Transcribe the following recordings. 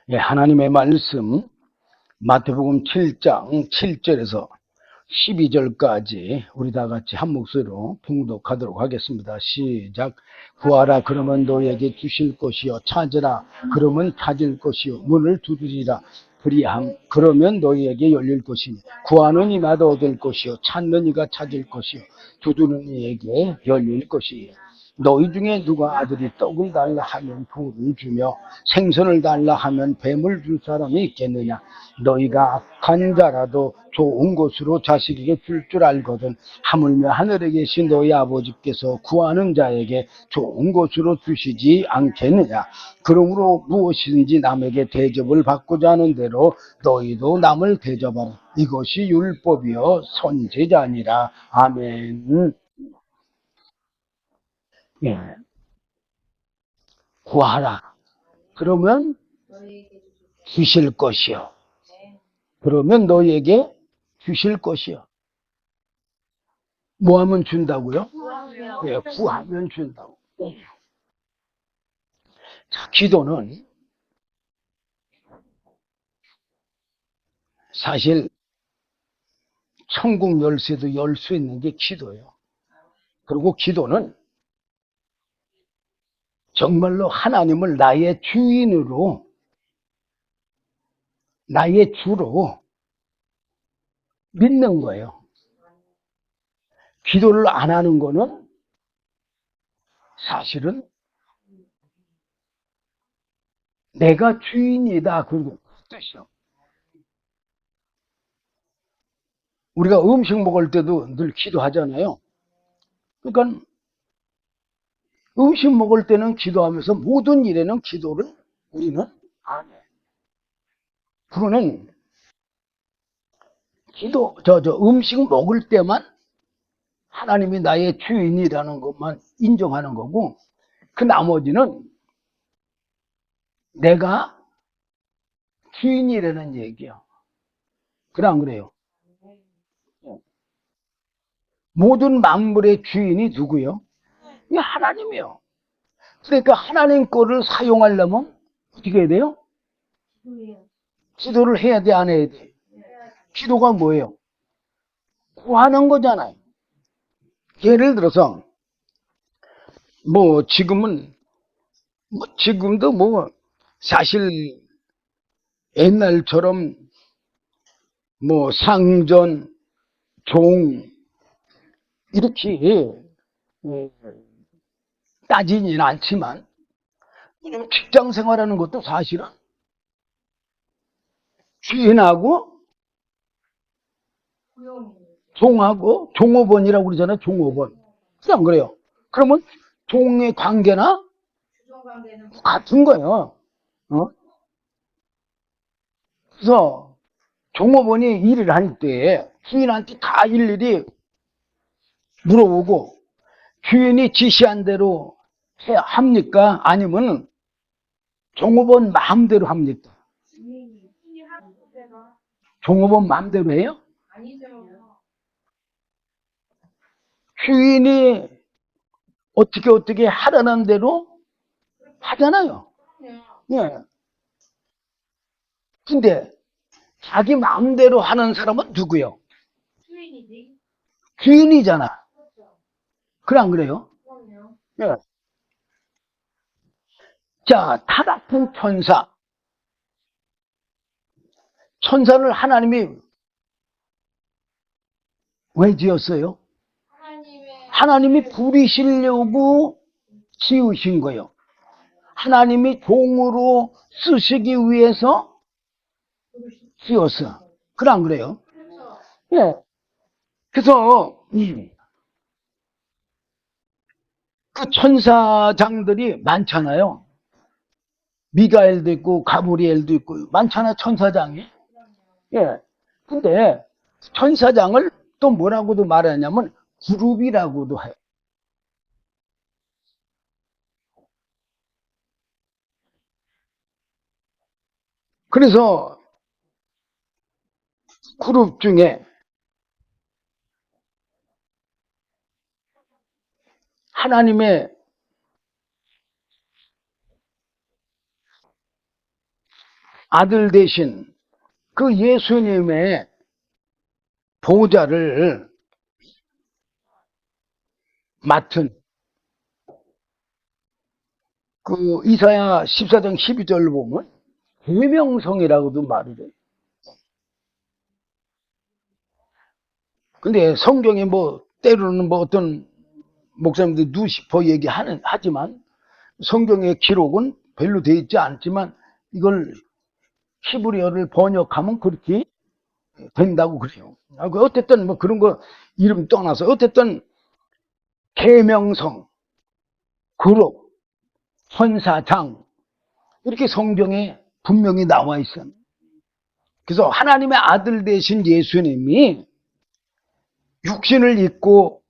예, 하나님의 말씀 마태복음 7장 7절에서 12절까지 우리 다 같이 한 목소리로 봉독하도록 하겠습니다. 시작. 구하라 그러면 너에게 주실 것이요, 찾으라 그러면 찾을 것이요, 문을 두드리라 그리함 그러면 너희에게 열릴 것이니, 구하는 이마다 얻을 것이요, 찾는 이가 찾을 것이요, 두드리는 이에게 열릴 것이요. 너희 중에 누가 아들이 떡을 달라 하면 돌을 주며 생선을 달라 하면 뱀을 줄 사람이 있겠느냐? 너희가 악한 자라도 좋은 것으로 자식에게 줄 알거든. 하물며 하늘에 계신 너희 아버지께서 구하는 자에게 좋은 것으로 주시지 않겠느냐? 그러므로 무엇이든지 남에게 대접을 받고자 하는 대로 너희도 남을 대접하라. 이것이 율법이요 선지자니라. 아멘. 예. 구하라. 그러면 주실 것이요. 그러면 너희에게 주실 것이요. 뭐 하면 준다고요? 예, 구하면 준다고. 자, 기도는 사실 천국 열쇠도 열 수 있는 게 기도예요. 그리고 기도는 정말로 하나님을 나의 주인으로, 나의 주로 믿는 거예요. 기도를 안 하는 거는 사실은 내가 주인이다. 그런 뜻이요. 우리가 음식 먹을 때도 늘 기도하잖아요. 그러니까 음식 먹을 때는 기도하면서 모든 일에는 기도를 우리는 안 해. 그거는 음식 먹을 때만 하나님이 나의 주인이라는 것만 인정하는 거고, 그 나머지는 내가 주인이라는 얘기야. 그래, 안 그래요? 모든 만물의 주인이 누구요? 이 하나님이요. 그러니까 하나님 거를 사용하려면 어떻게 해야 돼요? 기도를 해야 돼, 안 해야 돼? 기도가 뭐예요? 구하는 거잖아요. 예를 들어서, 지금도 사실 옛날처럼 상전, 종, 이렇게 어, 따지진 않지만, 직장 생활하는 것도 사실은 주인하고 종하고 종업원이라고 그러잖아요. 종업원. 그냥 그래요. 그러면 종의 관계나 같은 거예요. 어? 그래서 종업원이 일을 할 때 주인한테 다 일일이 물어보고, 주인이 지시한 대로 합니까? 아니면 종업원 마음대로 합니까? 종업원 마음대로 해요? 주인이 어떻게 하라는 대로 하잖아요. 예. 근데 자기 마음대로 하는 사람은 누구요? 주인이잖아. 그래, 안 그래요? 예. 자, 타락한 천사. 천사를 하나님이 왜 지었어요? 하나님이 부리시려고 지으신 거예요. 하나님이 종으로 쓰시기 위해서 지었어. 그래, 안 그래요? 예. 그래서, 그 천사장들이 많잖아요. 미가엘도 있고, 가브리엘도 있고, 많잖아요, 천사장이. 예. 근데, 천사장을 또 뭐라고도 말하냐면, 그룹이라고도 해요. 그래서, 그룹 중에 하나님의 아들 대신 그 예수님의 보좌를 맡은 그 이사야 14장 12절을 보면 계명성이라고도 말을 해요. 근데 성경에 뭐 때로는 뭐 어떤 목사님들이 누시퍼 하지만 성경의 기록은 별로 되어 있지 않지만 이걸 히브리어를 번역하면 그렇게 된다고 그래요. 어쨌든 뭐 그런 거 이름 떠나서 어쨌든 계명성, 그룹, 헌사장 이렇게 성경에 분명히 나와 있어요. 그래서 하나님의 아들 되신 예수님이 육신을 입고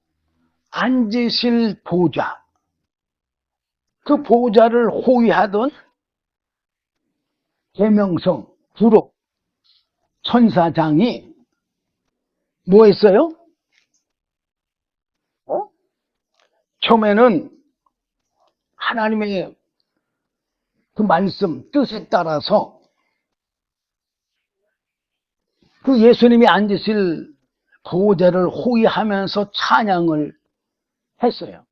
앉으실 보좌, 그 보좌를 호위하던 계명성, 그룹, 천사장이 뭐 했어요? 처음에는 하나님의 그 말씀, 뜻에 따라서 그 예수님이 앉으실 보호자를 호위하면서 찬양을 했어요.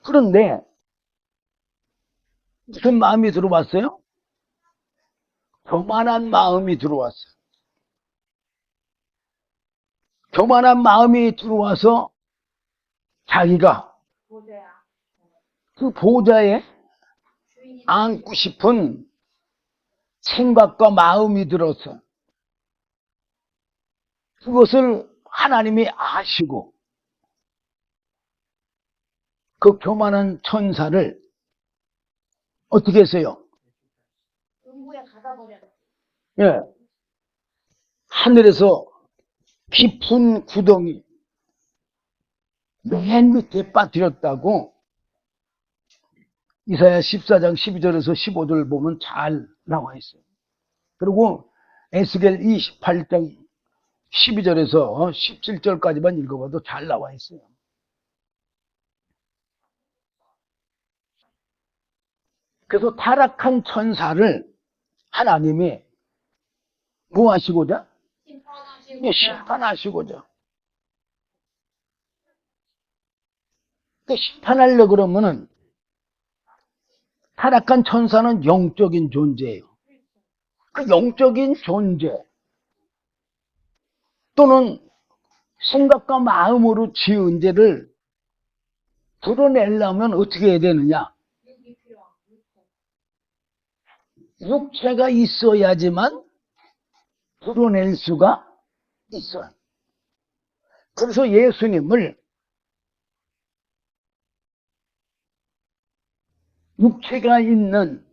그런데 무슨 마음이 들어왔어요? 교만한 마음이 들어왔어요. 교만한 마음이 들어와서 자기가 그 보호자에 앉고 싶은 생각과 마음이 들어서 그것을 하나님이 아시고 그 교만한 천사를 어떻게 했어요? 예. 하늘에서 깊은 구덩이 맨 밑에 빠뜨렸다고 이사야 14장 12절에서 15절 보면 잘 나와 있어요. 그리고 에스겔 28장 12절에서 17절까지만 읽어봐도 잘 나와 있어요. 그래서 타락한 천사를 하나님이 뭐 하시고자? 심판하시고자. 그 심판하려고 그러면은 타락한 천사는 영적인 존재예요. 그 영적인 존재 또는 생각과 마음으로 지은 죄를 드러내려면 어떻게 해야 되느냐? 육체가 있어야지만 드러낼 수가 있어요. 그래서 예수님을 육체가 있는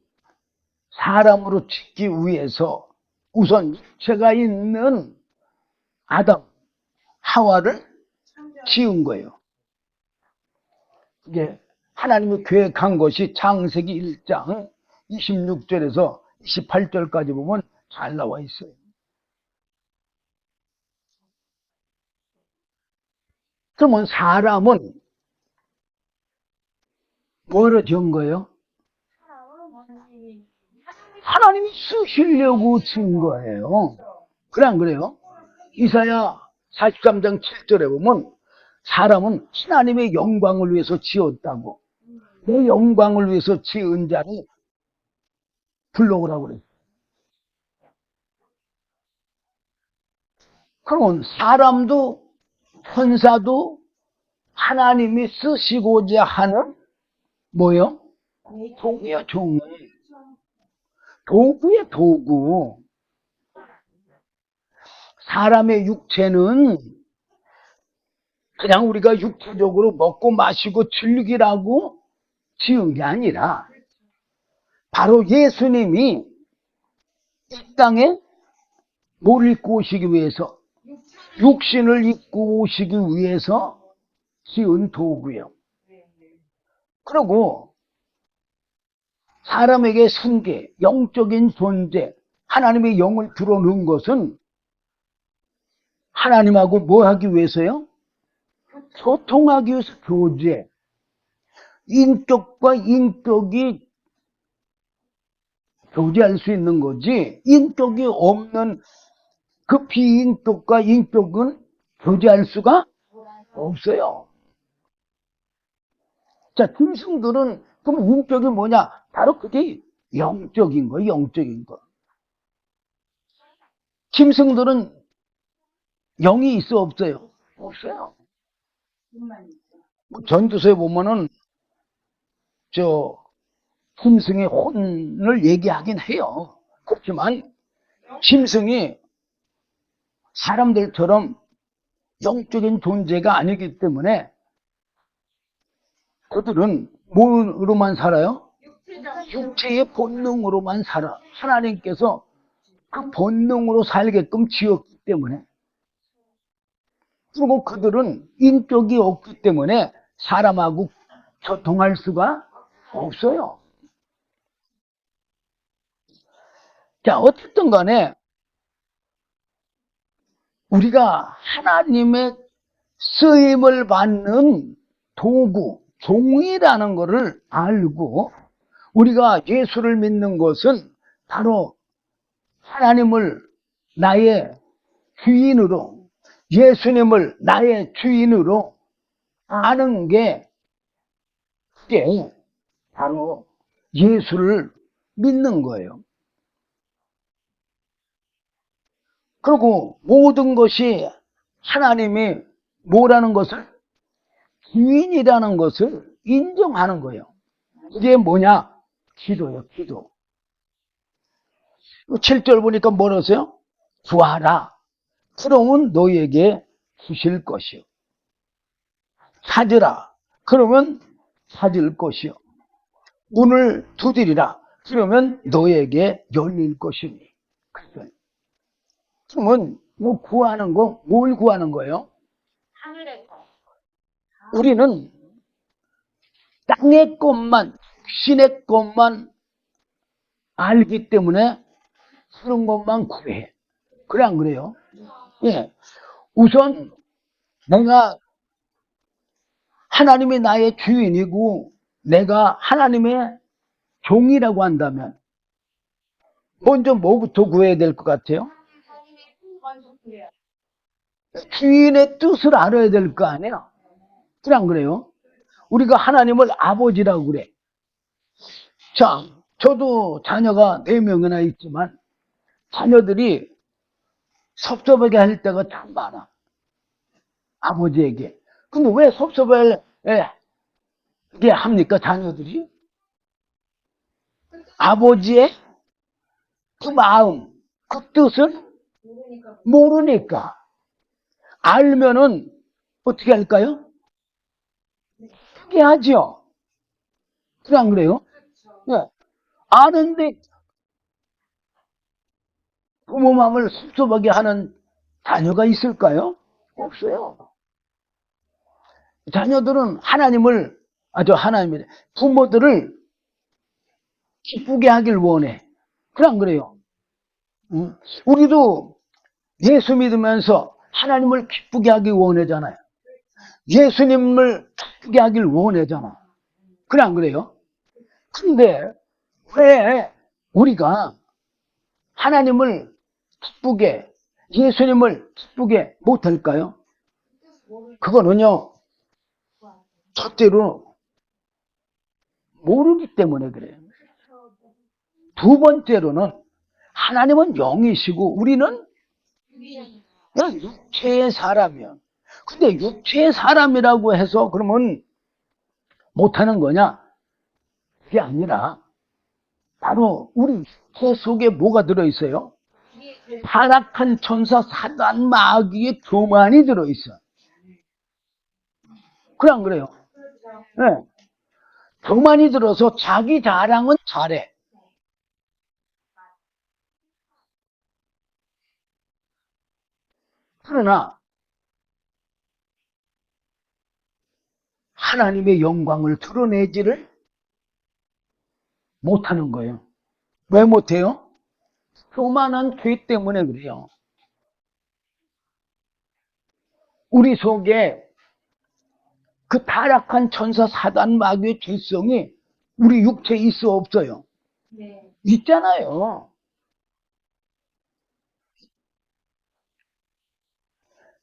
사람으로 짓기 위해서 우선 육체가 있는 아담, 하와를 지은 거예요. 이게 하나님이 계획한 것이 창세기 1장 26절에서 28절까지 보면 잘 나와 있어요. 그러면 사람은 뭐로 지은 거예요? 하나님이 쓰시려고 지은 거예요. 그래 안 그래요? 이사야 43장 7절에 보면 사람은 하나님의 영광을 위해서 지었다고. 내 영광을 위해서 지은 자를 불러오라고 그래요. 그러면 사람도 천사도 하나님이 쓰시고자 하는 뭐요? 종이요, 종이. 도구야, 도구. 사람의 육체는 그냥 우리가 육체적으로 먹고 마시고 즐기라고 지은 게 아니라 바로 예수님이 이 땅에 뭘 입고 오시기 위해서 육신을 입고 오시기 위해서 지은 도구예요. 그리고 사람에게 생계, 영적인 존재, 하나님의 영을 불어넣은 것은 하나님하고 뭐 하기 위해서요? 소통하기 위해서 교제. 인격과 인격이 교제할 수 있는 거지, 인격이 없는 그 비인격과 인격은 교제할 수가 없어요. 자, 짐승들은 그럼 인격이 뭐냐? 바로 그게 영적인 거, 영적인 거. 짐승들은 영이 있어 없어요? 없어요. 뭐 전두서에 보면은 저 짐승의 혼을 얘기하긴 해요. 그렇지만 짐승이 사람들처럼 영적인 존재가 아니기 때문에 그들은 뭐로만 살아요? 육체의 본능으로만 살아. 하나님께서 그 본능으로 살게끔 지었기 때문에. 그리고 그들은 인격이 없기 때문에 사람하고 교통할 수가 없어요. 자, 어쨌든 간에 우리가 하나님의 쓰임을 받는 도구, 종이라는 것을 알고 우리가 예수를 믿는 것은 바로 하나님을 나의 주인으로, 예수님을 나의 주인으로 아는 게 그게 바로 예수를 믿는 거예요. 그리고 모든 것이 하나님이 뭐라는 것을, 주인이라는 것을 인정하는 거예요. 이게 뭐냐? 기도예요, 기도. 7절 보니까 뭐라서요? 구하라. 그러면 너에게 주실 것이요. 찾으라. 그러면 찾을 것이요. 문을 두드리라. 그러면 너에게 열릴 것이니. 그러면 뭐 구하는 거, 뭘 구하는 거예요? 하늘의 것. 우리는 땅의 것만, 신의 것만 알기 때문에 그런 것만 구해. 그래 안 그래요? 예. 우선 내가 하나님이 나의 주인이고 내가 하나님의 종이라고 한다면 먼저 뭐부터 구해야 될 것 같아요? 주인의 뜻을 알아야 될 거 아니에요? 그래 안 그래요? 우리가 하나님을 아버지라고 그래. 자, 저도 자녀가 4명이나 있지만 자녀들이 섭섭하게 할 때가 참 많아. 아버지에게. 근데 왜 섭섭하게 합니까, 자녀들이? 아버지의 그 마음, 그 뜻을 모르니까. 알면은 어떻게 할까요? 크게 하죠. 그래 안 그래요? 네. 아는데 부모 마음을 섭섭하게 하는 자녀가 있을까요? 없어요. 자녀들은 하나님을, 하나님이래. 부모들을 기쁘게 하길 원해. 그래 안 그래요? 응? 우리도 예수 믿으면서 하나님을 기쁘게 하길 원하잖아요. 예수님을 기쁘게 하길 원하잖아. 그래 안 그래요? 근데 왜 우리가 하나님을 기쁘게, 예수님을 기쁘게 못할까요? 그거는요, 첫째로 모르기 때문에 그래요. 두 번째로는 하나님은 영이시고 우리는 그냥 육체의 사람이야. 근데 육체의 사람이라고 해서 그러면 못하는 거냐? 그게 아니라 바로 우리 육체 속에 뭐가 들어있어요? 타락한 천사 사단 마귀의 교만이 들어있어. 그래 안 그래요? 네. 교만이 들어서 자기 자랑은 잘해. 그러나 하나님의 영광을 드러내지를 못하는 거예요. 왜 못해요? 교만한 죄 때문에 그래요. 우리 속에 그 타락한 천사 사단 마귀의 죄성이 우리 육체에 있어 없어요? 네. 있잖아요.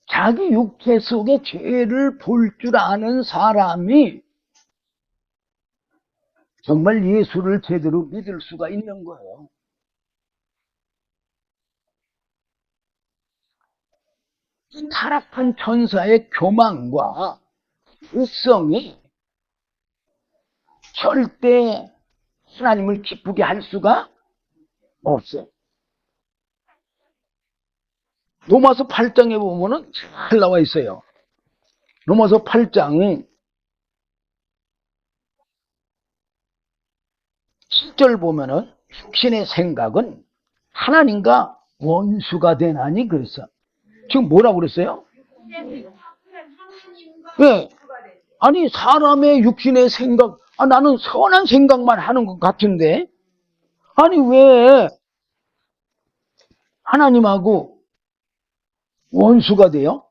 자기 육체 속에 죄를 볼 줄 아는 사람이 정말 예수를 제대로 믿을 수가 있는 거예요. 이 타락한 천사의 교만과 불성이 절대 하나님을 기쁘게 할 수가 없어요. 로마서 8장에 보면은 잘 나와 있어요. 로마서 8장 7절 보면은 육신의 생각은 하나님과 원수가 되나니 그랬어. 지금 뭐라고 그랬어요? 네. 아니 사람의 육신의 생각, 나는 선한 생각만 하는 것 같은데 아니 왜 하나님하고 원수가 돼요?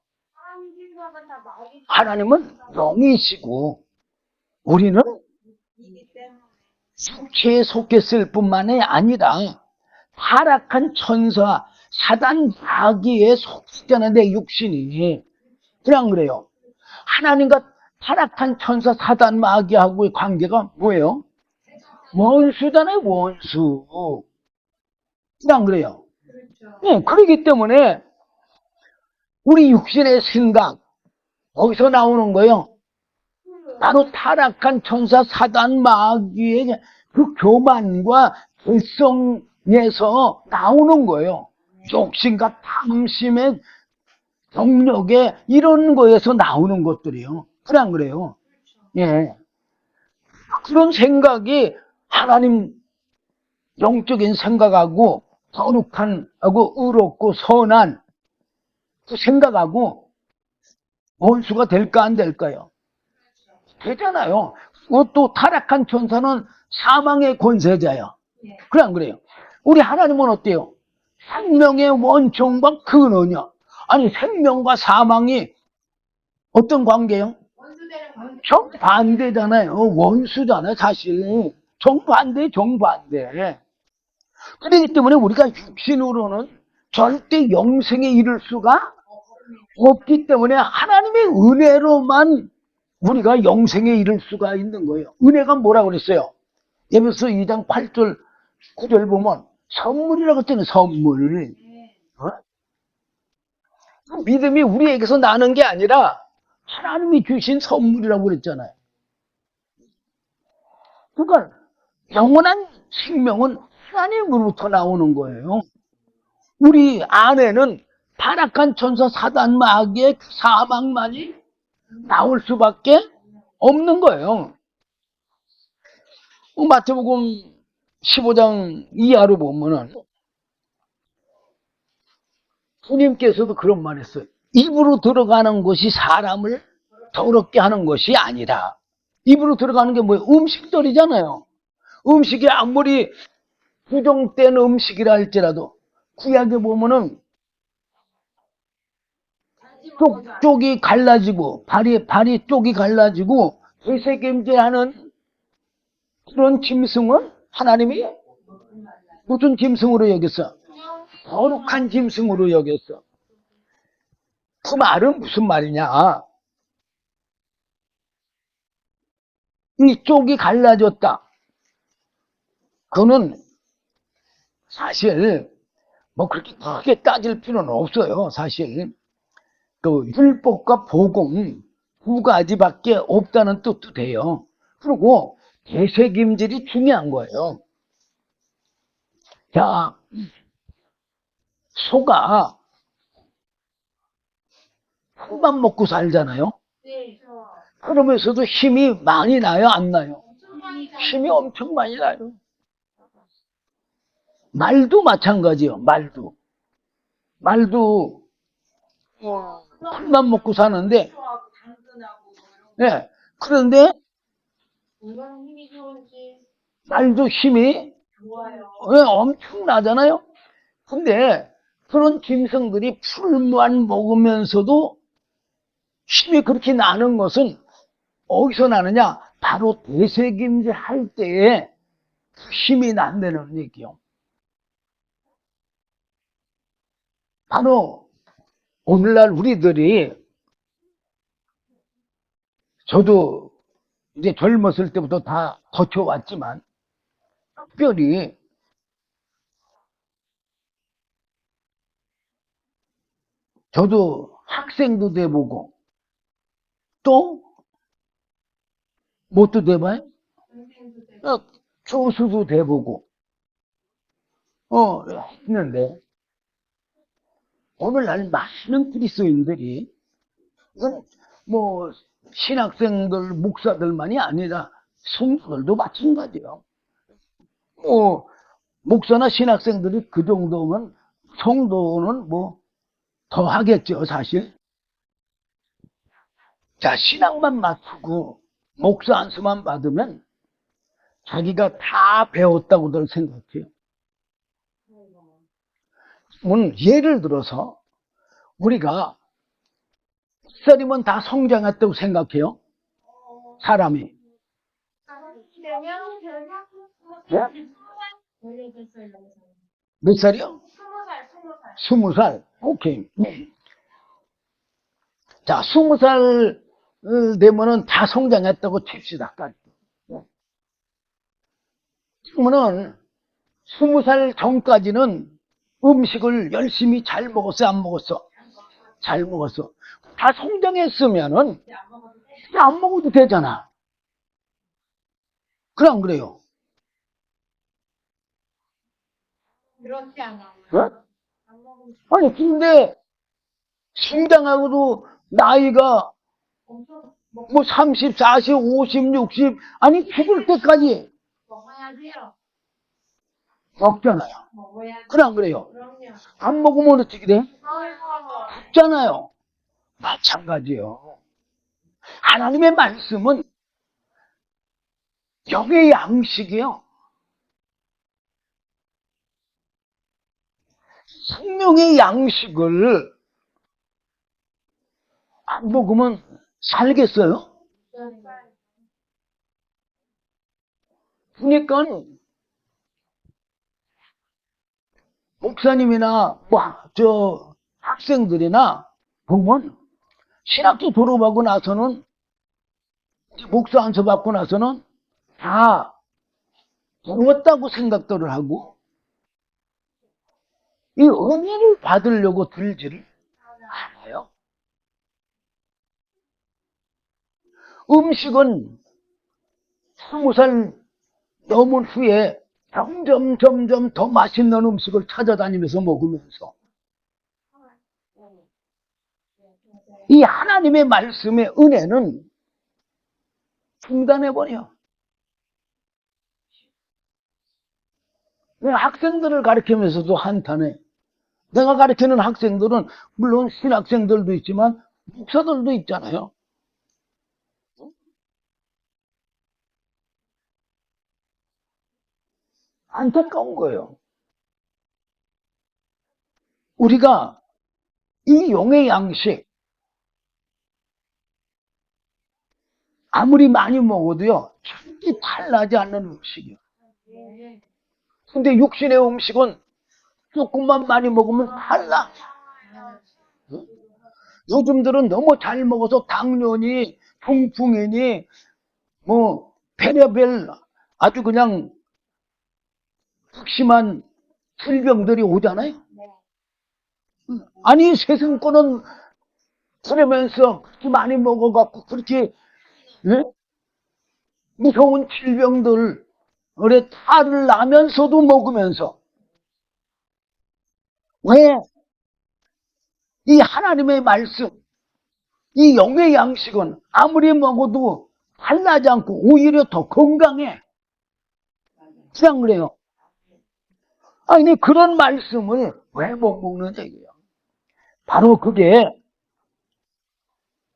하나님은 영이시고 우리는 육체에 속했을 뿐만이 아니라 타락한 천사 사단 마귀에 속했잖아요. 내 육신이. 그냥 그래요. 하나님과 타락한 천사 사단 마귀하고의 관계가 뭐예요? 원수잖아요. 원수. 그냥 그래요. 네, 그렇기 때문에 우리 육신의 생각 어디서 나오는 거예요? 바로 타락한 천사 사단 마귀의 그 교만과 불성에서 나오는 거예요. 욕심과 탐심의 정력에 이런 거에서 나오는 것들이요. 그냥 그래요. 예. 그런 생각이 하나님 영적인 생각하고 거룩한 하고 의롭고 선한 그 생각하고 원수가 될까 안 될까요? 되잖아요. 또 타락한 천사는 사망의 권세자야. 그래 안 그래요? 우리 하나님은 어때요? 생명의 원천과 근원이야. 아니 생명과 사망이 어떤 관계요? 정반대잖아요. 원수잖아요. 사실 정반대. 그렇기 때문에 우리가 육신으로는 절대 영생에 이를 수가 없기 때문에 하나님의 은혜로만 우리가 영생에 이를 수가 있는 거예요. 은혜가 뭐라고 그랬어요? 에베소 2장 8절 9절 보면 선물이라고 했잖아요. 선물. 믿음이 우리에게서 나는 게 아니라 하나님이 주신 선물이라고 그랬잖아요. 그러니까 영원한 생명은 하나님으로부터 나오는 거예요. 우리 안에는 타락한 천사 사단 마귀의 사망만이 나올 수밖에 없는 거예요. 마태복음 15장 이하로 보면은 주님께서도 그런 말 했어요. 입으로 들어가는 것이 사람을 더럽게 하는 것이 아니라 입으로 들어가는 게 뭐예요? 음식들이잖아요. 음식이 아무리 부정된 음식이라 할지라도 구약에 보면은 쪽이 갈라지고 발이 쪽이 갈라지고 되새김질하는 그런 짐승은 하나님이 무슨 짐승으로 여겼어? 거룩한 짐승으로 여겼어. 그 말은 무슨 말이냐? 이 쪽이 갈라졌다. 그거는 사실 뭐 그렇게 크게 따질 필요는 없어요. 사실 그 율법과 복음 두 가지밖에 없다는 뜻도 돼요. 그리고 되새김질이 중요한 거예요. 자, 소가 풀만 먹고 살잖아요. 그러면서도 힘이 많이 나요, 안 나요? 힘이 엄청 많이 나요. 말도 마찬가지요. 말도 풀만 먹고 사는데, 네. 그런데 말도 힘이 엄청 나잖아요. 근데 그런 짐승들이 풀만 먹으면서도 힘이 그렇게 나는 것은 어디서 나느냐? 바로 되새김질 할 때에 힘이 난다는 얘기요. 바로 오늘날 우리들이, 저도 이제 젊었을 때부터 다 거쳐왔지만 특별히 저도 학생도 돼보고 또 뭣도 돼봐요? 교수도 돼보고 했는데 오늘날 많은 그리스도인들이, 이건 뭐 신학생들 목사들만이 아니라 성도들도 마찬가지예요. 뭐 목사나 신학생들이 그 정도면 성도는 뭐 더 하겠죠, 사실. 자, 신학만 맞추고 목사 안수만 받으면 자기가 다 배웠다고들 생각해요. 예를 들어서 우리가 살이면 다 성장했다고 생각해요, 사람이. 네? 몇 살이요? 20살. 오케이. 자, 20살 되면은 다 성장했다고 칩시다. 그러면은 20살 전까지는 음식을 열심히 잘 먹었어, 안 먹었어? 잘 먹었어. 다 성장했으면은 안 먹어도 되잖아. 그래, 안 그래요? 그렇지 않아요. 어? 아니, 근데 성장하고도 나이가 뭐 30, 40, 50, 60, 아니 죽을 때까지 먹어야지요. 먹잖아요. 먹어야지. 그래, 안 그래요? 그럼요. 안 먹으면 어떻게 돼? 아이고. 죽잖아요. 마찬가지요. 하나님의 말씀은 영의 양식이요. 생명의 양식을 안 먹으면 살겠어요? 그러니까 목사님이나 저 학생들이나 보면 신학교 졸업하고 나서는, 목사 안수 받고 나서는 다 배웠다고 생각들을 하고 이 은혜를 받으려고 들지를 않아요. 음식은 20살 넘은 후에 점점 더 맛있는 음식을 찾아다니면서 먹으면서 이 하나님의 말씀의 은혜는 중단해버려. 내가 학생들을 가르치면서도 한탄해. 내가 가르치는 학생들은 물론 신학생들도 있지만 목사들도 있잖아요. 안타까운 거예요. 우리가 이 영의 양식 아무리 많이 먹어도요 절대 탈나지 않는 음식이에요. 근데 육신의 음식은 조금만 많이 먹으면 탈나. 요즘들은 너무 잘 먹어서 당뇨니 통풍이니 뭐 별의별 아주 그냥 극심한 질병들이 오잖아요. 아니 세상 거는 그러면서 그렇게 많이 먹어갖고 그렇게 무서운 질병들을 탈을 나면서도 먹으면서, 왜? 이 하나님의 말씀, 이 영의 양식은 아무리 먹어도 탈나지 않고 오히려 더 건강해. 그냥 그래요. 아니 그런 말씀을 왜 못 먹는 얘기예요? 바로 그게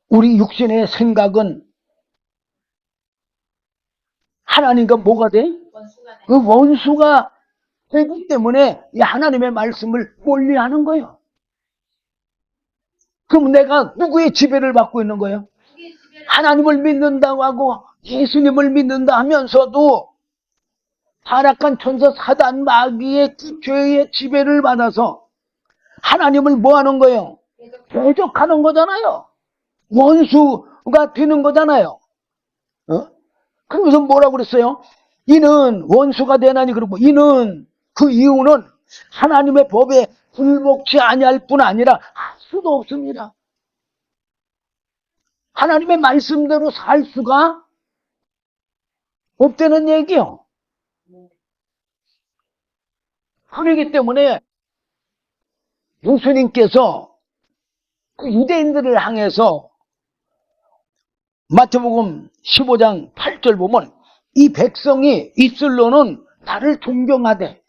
우리 육신의 생각은 하나님과 뭐가 돼? 그 원수가 되기 때문에 이 하나님의 말씀을 멀리하는 거예요. 그럼 내가 누구의 지배를 받고 있는 거예요? 하나님을 믿는다고 하고 예수님을 믿는다 하면서도 타락한 천사 사단 마귀의 그 죄의 지배를 받아서 하나님을 뭐 하는 거예요? 대적하는 거잖아요. 원수가 되는 거잖아요. 그러면서 뭐라고 그랬어요? 이는 원수가 되나니, 그러고 이는 그 이유는 하나님의 법에 굴복치 아니할 뿐 아니라 할 수도 없습니다. 하나님의 말씀대로 살 수가 없다는 얘기요. 그렇기 때문에 예수님께서 그 유대인들을 향해서 마태복음 15장 8절 보면 이 백성이 입술로는 나를 존경하되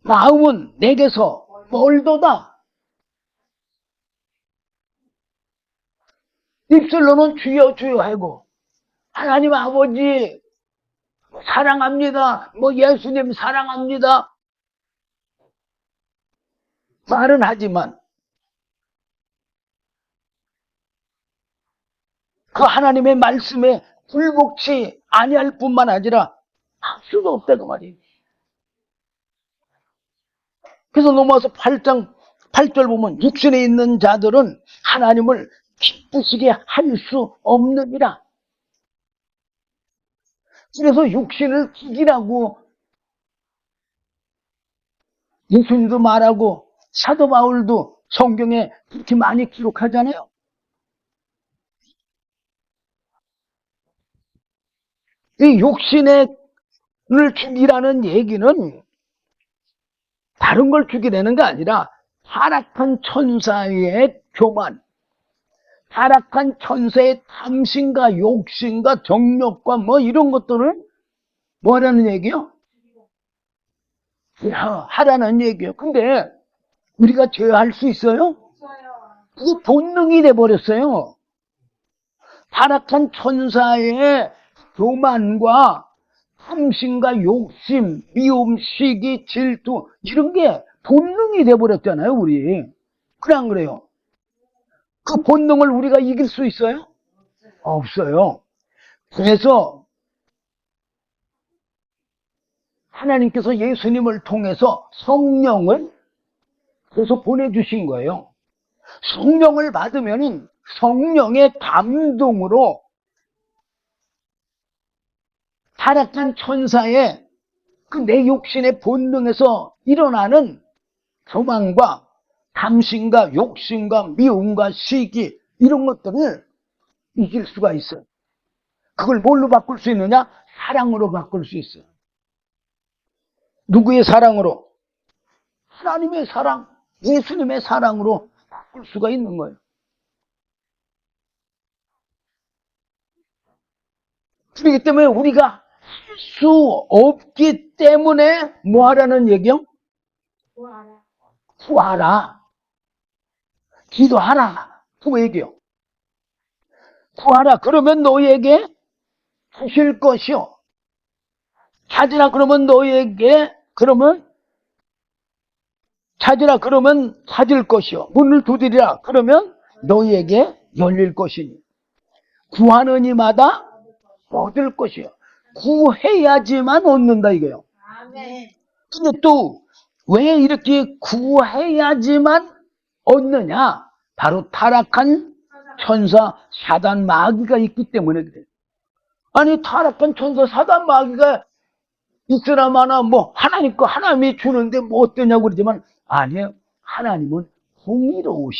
마음은 내게서 멀도다. 입술로는 주여 주여 하고 하나님 아버지 사랑합니다. 뭐 예수님 사랑합니다. 말은 하지만 그 하나님의 말씀에 굴복치 아니할 뿐만 아니라 할 수도 없다 그 말이에요. 그래서 넘어와서 8장 8절 보면 육신에 있는 자들은 하나님을 기쁘시게 할 수 없느니라. 그래서 육신을 죽이라고 예수님도 말하고 사도 바울도 성경에 그렇게 많이 기록하잖아요. 이 육신을 죽이라는 얘기는 다른 걸 죽이라는 게 아니라 타락한 천사의 교만, 타락한 천사의 탐심과 욕심과 정욕과 뭐 이런 것들을 뭐라는 얘기요? 하라는 얘기요. 근데 우리가 제어할 수 있어요? 그게 본능이 돼버렸어요. 타락한 천사의 교만과 탐심과 욕심, 미움, 시기, 질투 이런 게 본능이 돼버렸잖아요, 우리. 그래 안 그래요? 그 본능을 우리가 이길 수 있어요? 없어요. 그래서 하나님께서 예수님을 통해서 성령을 그래서 보내주신 거예요. 성령을 받으면 성령의 감동으로 타락한 천사의 그 내 욕심의 본능에서 일어나는 교만과 탐심과 욕심과 미움과 시기 이런 것들을 이길 수가 있어요. 그걸 뭘로 바꿀 수 있느냐? 사랑으로 바꿀 수 있어요. 누구의 사랑으로? 하나님의 사랑, 예수님의 사랑으로 바꿀 수가 있는 거예요. 그렇기 때문에 우리가 할 수 없기 때문에 뭐 하라는 얘기요? 구하라. 기도하라. 그 얘기요. 구하라. 그러면 너에게 주실 것이요. 찾으라. 그러면 너에게 찾으라. 그러면 찾을 것이요. 문을 두드리라. 그러면 너에게 열릴 것이니. 구하는 이마다 얻을 것이요. 구해야지만 얻는다 이거요. 근데 또 왜 이렇게 구해야지만 얻느냐? 바로 타락한 천사 사단 마귀가 있기 때문에 그래요. 아니 타락한 천사 사단 마귀가 있으나 마나 뭐 하나님 거 하나님이 주는데 뭐 어떠냐고 그러지만 아니에요. 하나님은 공의로우시.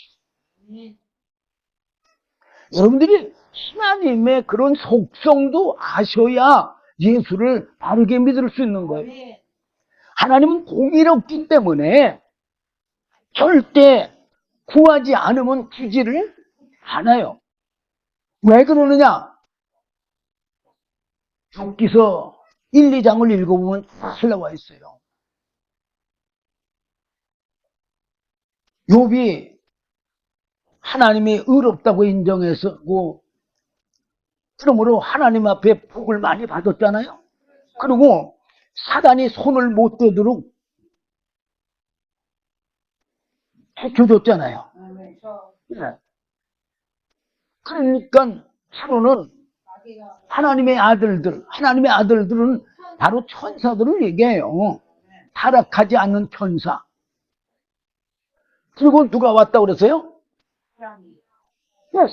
여러분들이 하나님의 그런 속성도 아셔야 예수를 바르게 믿을 수 있는 거예요. 하나님은 공의롭기 때문에 절대 구하지 않으면 주지를 않아요. 왜 그러느냐? 욥기서 1, 2장을 읽어보면 잘 나와 있어요. 욥이 하나님이 의롭다고 인정해서 그러므로 하나님 앞에 복을 많이 받았잖아요. 그리고 사단이 손을 못 대도록 해줘줬잖아요. 네. 그러니까 서로는 하나님의 아들들은 바로 천사들을 얘기해요. 타락하지 않는 천사. 그리고 누가 왔다고 그랬어요?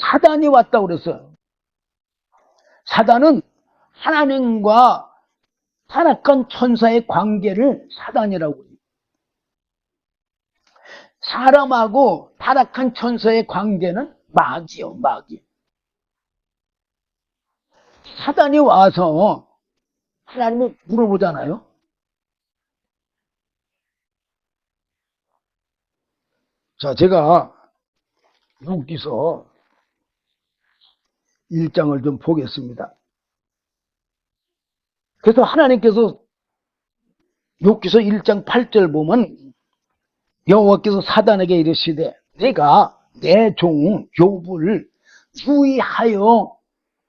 사단이 왔다고 그랬어요. 사단은 하나님과 타락한 천사의 관계를 사단이라고 해요. 사람하고 타락한 천사의 관계는 마귀요, 마귀. 사단이 와서 하나님이 물어보잖아요. 자, 제가 욥기서 1장을 좀 보겠습니다. 그래서 하나님께서 욥기서 1장 8절 보면 여호와께서 사단에게 이르시되 내가 내 종 욥을 유의하여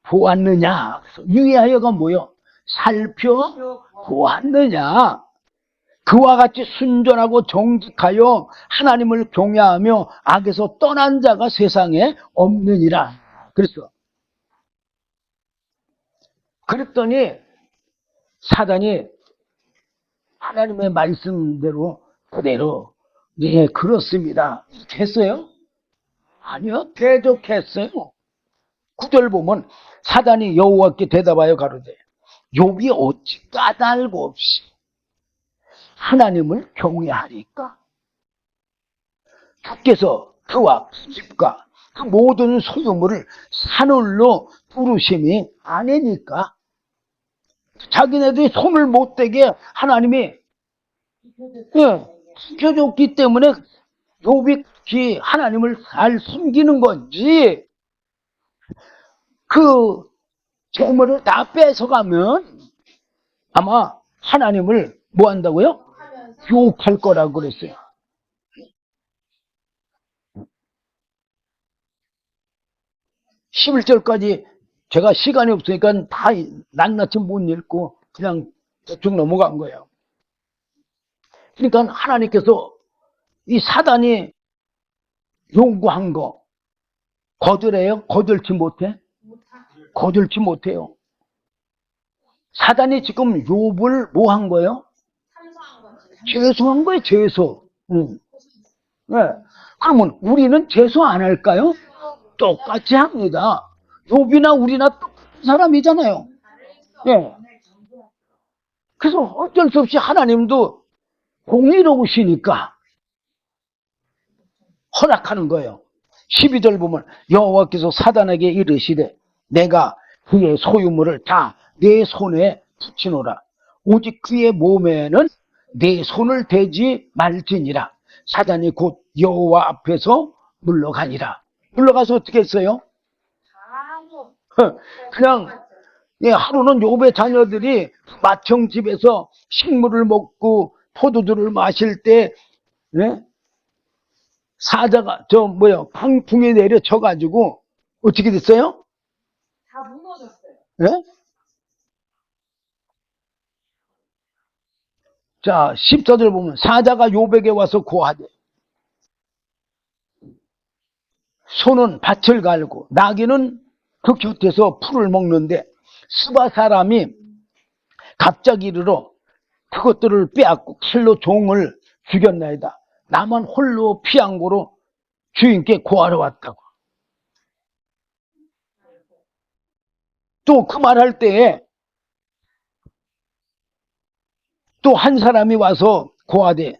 보았느냐. 유의하여가 뭐요? 살펴보았느냐. 그와 같이 순전하고 정직하여 하나님을 경외하며 악에서 떠난 자가 세상에 없느니라. 그랬더니 사단이 하나님의 말씀대로 그대로 네 그렇습니다 했어요? 아니요, 대적했어요. 9절 보면 사단이 여호와께 대답하여 가로되 욥이 어찌 까닭 없이 하나님을 경외하리까? 주께서 그와 그 집과 그 모든 소유물을 산울로 부르심이 아니니까. 자기네들이 손을 못 대게 하나님이 지켜줬기 때문에 욥이 하나님을 잘 숨기는 건지, 그 재물을 다 뺏어가면 아마 하나님을 뭐 한다고요? 욕할 거라고 그랬어요. (11절까지) 제가 시간이 없으니까 다 낱낱이 못 읽고 그냥 대충 넘어간 거예요. 그러니까 하나님께서 이 사단이 요구한 거 거절해요? 거절치 못해? 거절치 못해요. 사단이 지금 욥을 뭐 한 거예요? 죄수한 거예요, 죄수. 네. 그러면 우리는 죄수 안 할까요? 똑같이 합니다. 욥이나 우리나 똑같은 사람이잖아요. 네. 그래서 어쩔 수 없이 하나님도 공의로우시니까 허락하는 거예요. 12절 보면 여호와께서 사단에게 이르시되 내가 그의 소유물을 다 내 손에 붙이노라. 오직 그의 몸에는 내 손을 대지 말지니라. 사단이 곧 여호와 앞에서 물러가니라. 물러가서 어떻게 했어요? 그냥 하루는 욥의 자녀들이 마청집에서 식물을 먹고 포도주를 마실 때 사자가 강풍이 내려쳐가지고 어떻게 됐어요? 다 무너졌어요. 네? 자, 14절 보면 사자가 욥에게 와서 고하되 소는 밭을 갈고 나귀는 그 곁에서 풀을 먹는데 스바 사람이 갑자기 이르러 그것들을 빼앗고 칼로 종을 죽였나이다. 나만 홀로 피한고로 주인께 고하러 왔다고. 또 그 말할 때에 또 한 사람이 와서 고하되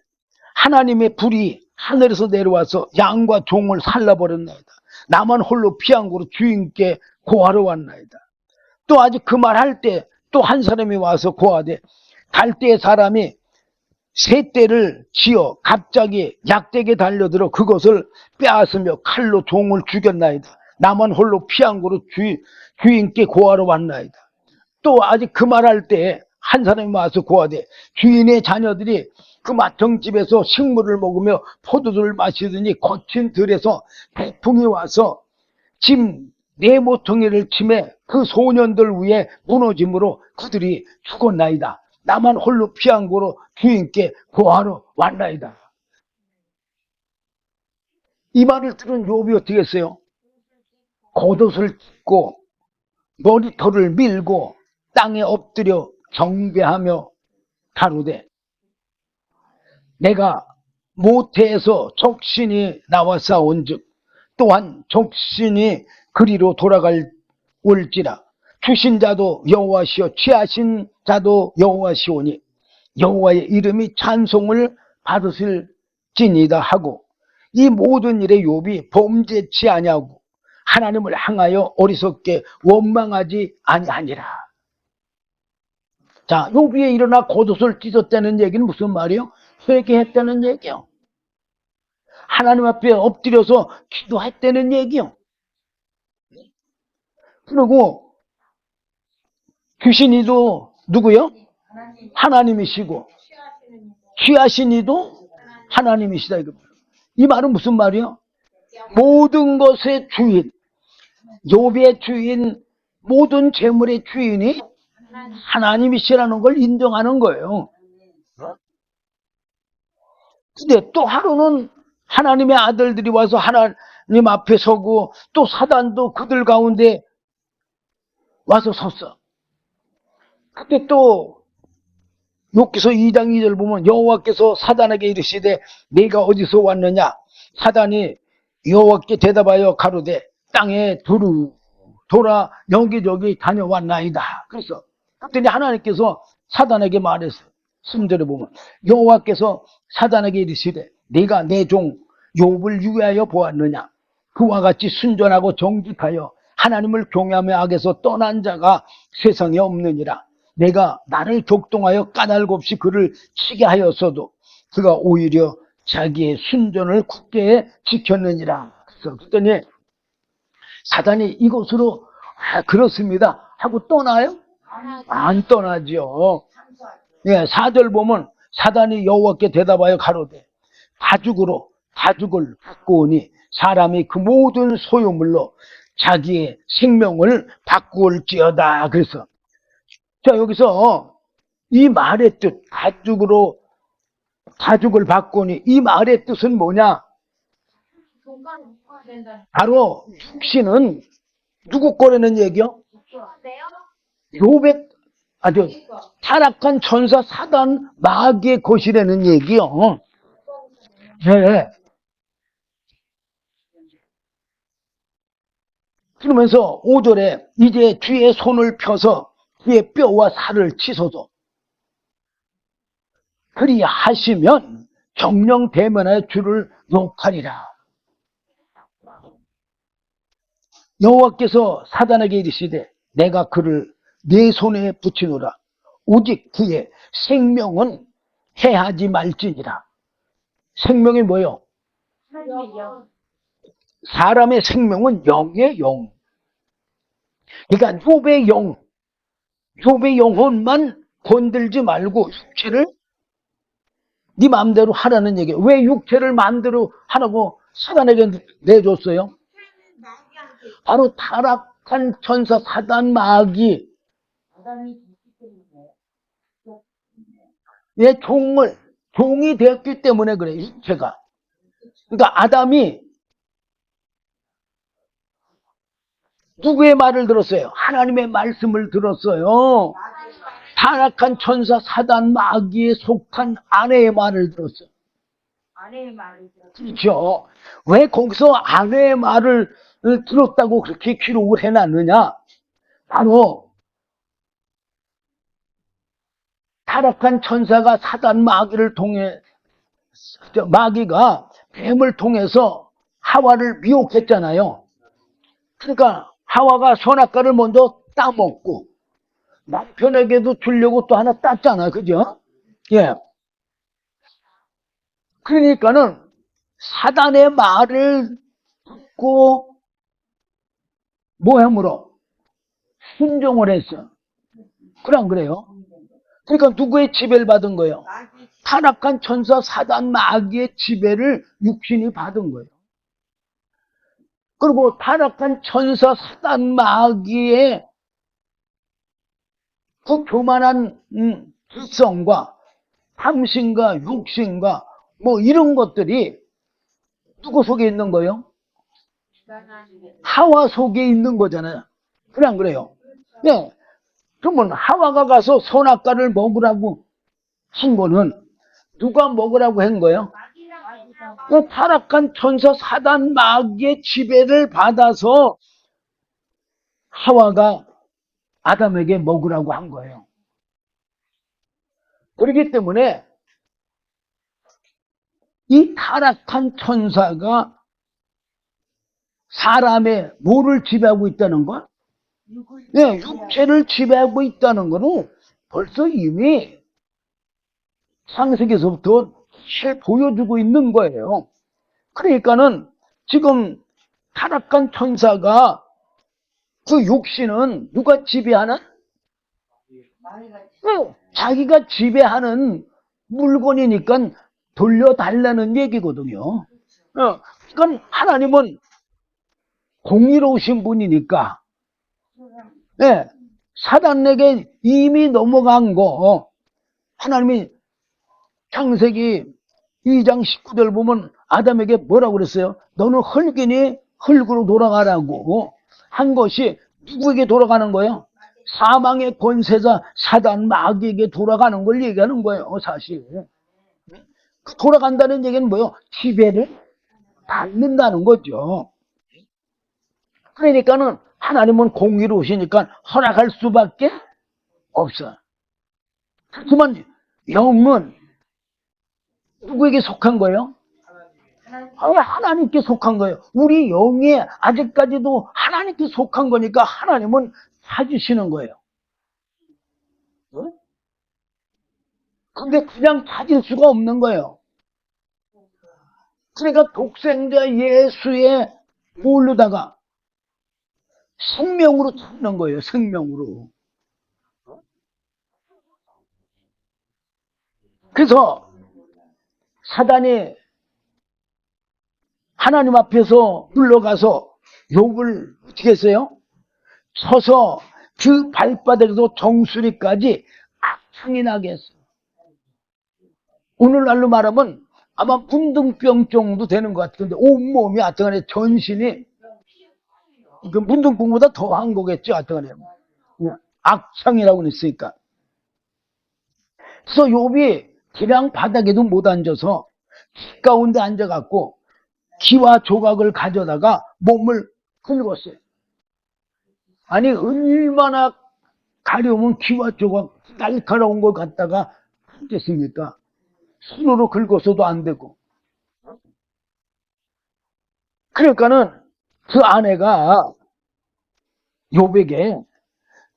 하나님의 불이 하늘에서 내려와서 양과 종을 살라버렸나이다. 나만 홀로 피한고로 주인께 고하러 왔나이다. 또 아직 그 말할 때 또 한 사람이 와서 고하되 갈대 사람이 새 떼를 지어 갑자기 약대게 달려들어 그것을 빼앗으며 칼로 종을 죽였나이다. 나만 홀로 피한고로 주인께 고하러 왔나이다. 또 아직 그 말할 때 한 사람이 와서 고하되 주인의 자녀들이 그 마청집에서 식물을 먹으며 포도주를 마시더니 거친 들에서 태풍이 와서 짐 네 모퉁이를 치매 그 소년들 위에 무너짐으로 그들이 죽었나이다. 나만 홀로 피한고로 주인께 고하러 왔나이다. 이 말을 들은 욥이 어떻게 했어요? 겉옷을 찢고 머리털을 밀고 땅에 엎드려 경배하며 가로되 내가 모태에서 족신이 나와싸온즉 또한 족신이 그리로 돌아갈 올지라 주신 자도 여호와시요 취하신 자도 여호와시오니 여호와의 이름이 찬송을 받으실지니이다 하고 이 모든 일에 욥이 범죄치 아니하고 하나님을 향하여 어리석게 원망하지 아니하니라. 자, 욥이 일어나 겉옷을 찢었다는 얘기는 무슨 말이요? 회개했다는 얘기요. 하나님 앞에 엎드려서 기도했다는 얘기요. 그리고 귀신이도 누구요? 하나님이시고 취하신 이도 하나님이시다. 이 말은 무슨 말이요? 모든 것의 주인, 욥의 주인, 모든 재물의 주인이 하나님이시라는 걸 인정하는 거예요. 근데 또 하루는 하나님의 아들들이 와서 하나님 앞에 서고 또 사단도 그들 가운데 와서 섰어. 그때 또 욥기서 2장 2절 보면 여호와께서 사단에게 이르시되 네가 어디서 왔느냐? 사단이 여호와께 대답하여 가로되 땅에 두루 돌아 여기저기 다녀왔나이다. 그래서 그랬더니 하나님께서 사단에게 말했어요. 3절에 보면 여호와께서 사단에게 이르시되 네가 내 종 욥을 유해하여 보았느냐? 그와 같이 순전하고 정직하여 하나님을 경외하며 악에서 떠난 자가 세상에 없느니라. 내가 나를 격동하여 까닭 없이 그를 치게 하였어도 그가 오히려 자기의 순전을 굳게 지켰느니라. 그랬더니 사단이 이곳으로 그렇습니다 하고 떠나요? 안 떠나죠. 예, 4절 보면 사단이 여호와께 대답하여 가로되 가죽을 바꾸오니 사람이 그 모든 소유물로 자기의 생명을 바꾸올지어다. 그래서 자, 여기서 이 말의 뜻, 가죽을 바꾸니 이 말의 뜻은 뭐냐? 바로 육신은 누구 거라는 얘기요? 욥의 아주 타락한 천사 사단 마귀의 것이라는 얘기요. 네. 그러면서 5절에 이제 주의 손을 펴서 그의 뼈와 살을 치소서. 그리 하시면 정령 대면하여 주를 욕하리라. 여호와께서 사단에게 이르시되 내가 그를 네 손에 붙이노라. 오직 그의 생명은 해하지 말지니라. 생명이 뭐요? 사람의 생명은 영의 영. 그러니까 욥의 영혼만 건들지 말고 육체를 네 마음대로 하라는 얘기예요. 왜 육체를 마음대로 하라고 사단에게 내줬어요? 바로 타락한 천사 사단 마귀 의 종이 되었기 때문에 그래, 육체가. 그러니까 아담이 누구의 말을 들었어요? 하나님의 말씀을 들었어요. 타락한 천사 사단 마귀에 속한 아내의 말을 들었어요. 아내의 말을 들었어요. 그렇죠. 왜 거기서 아내의 말을 들었다고 그렇게 기록을 해놨느냐? 바로 타락한 천사가 사단 마귀를 통해 마귀가 뱀을 통해서 하와를 미혹했잖아요. 그러니까 하와가 선악과를 먼저 따먹고 남편에게도 주려고 또 하나 땄잖아. 그죠? 예. 그러니까는 사단의 말을 듣고 뭐함으로 순종을 했어. 그래 안 그래요? 그러니까 누구의 지배를 받은 거예요? 타락한 천사 사단 마귀의 지배를 육신이 받은 거예요. 그리고 타락한 천사 사단 마귀의 그 교만한 불성과 탐심과 욕심과 뭐 이런 것들이 누구 속에 있는 거예요? 하와 속에 있는 거잖아요. 그래 안 그래요? 네. 그러면 하와가 가서 선악과를 먹으라고 한 거는 누가 먹으라고 한 거예요? 그 타락한 천사 사단 마귀의 지배를 받아서 하와가 아담에게 먹으라고 한 거예요. 그렇기 때문에 이 타락한 천사가 사람의 뭐를 지배하고 있다는 거? 네, 육체를 지배하고 있다는 거는 벌써 이미 창세기에서부터 보여주고 있는 거예요. 그러니까는 지금 타락한 천사가 그 육신은 누가 지배하는? 자기가 지배하는 물건이니까 돌려달라는 얘기거든요. 그러니까 하나님은 공의로우신 분이니까 네, 사단에게 이미 넘어간 거 하나님이 창세기 2장 19절 보면 아담에게 뭐라고 그랬어요? 너는 흙이니 흙으로 돌아가라고 한 것이 누구에게 돌아가는 거예요? 사망의 권세자 사단 마귀에게 돌아가는 걸 얘기하는 거예요. 사실 그 돌아간다는 얘기는 뭐예요? 지배를 받는다는 거죠. 그러니까는 하나님은 공의로우시니까 허락할 수밖에 없어. 하지만 영은 누구에게 속한 거예요? 하나님께 속한 거예요. 우리 영이 아직까지도 하나님께 속한 거니까 하나님은 찾으시는 거예요. 근데 그냥 찾을 수가 없는 거예요. 그러니까 독생자 예수의 모르다가 생명으로 찾는 거예요. 생명으로. 그래서 사단이 하나님 앞에서 불러가서 욥을 어떻게 했어요? 서서 그 발바닥에서 정수리까지 악창이 나게 했어요. 오늘날로 말하면 아마 문둥병 정도 되는 것 같은데 온몸이 하여튼간에 전신이 그 문둥병보다 더한 거겠죠. 하여튼간에 악창이라고 했으니까. 그래서 욥이 그냥 바닥에도 못 앉아서 길 가운데 앉아갖고 기와 조각을 가져다가 몸을 긁었어요. 아니 얼마나 가려우면 기와 조각 날카로운 걸 갖다가 하겠습니까? 손으로 긁어서도 안 되고. 그러니까는 그 아내가 욥에게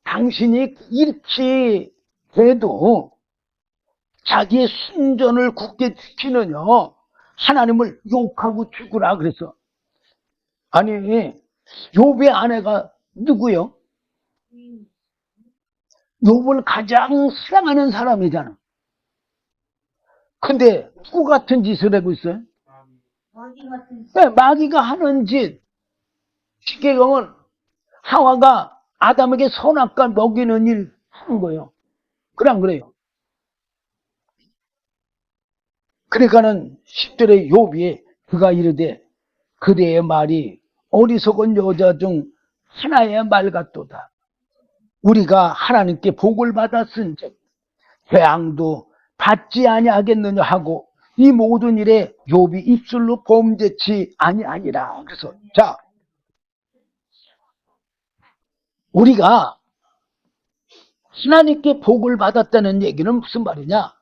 당신이 이렇게 돼도 자기의 순전을 굳게 지키느냐 하나님을 욕하고 죽으라 그랬어. 아니 욥의 아내가 누구요? 욥을 가장 사랑하는 사람이잖아. 근데 누구 같은 짓을 하고 있어요? 마귀가 하는 짓. 쉽게 보면 하와가 아담에게 선악과 먹이는 일 하는 거예요. 그래 안 그래요? 그러니까는 10절에 욥이 그가 이르되 그대의 말이 어리석은 여자 중 하나의 말 같도다. 우리가 하나님께 복을 받았은즉 재앙도 받지 아니하겠느냐 하고 이 모든 일에 욥이 입술로 범죄치 아니하니라. 그래서 자 우리가 하나님께 복을 받았다는 얘기는 무슨 말이냐?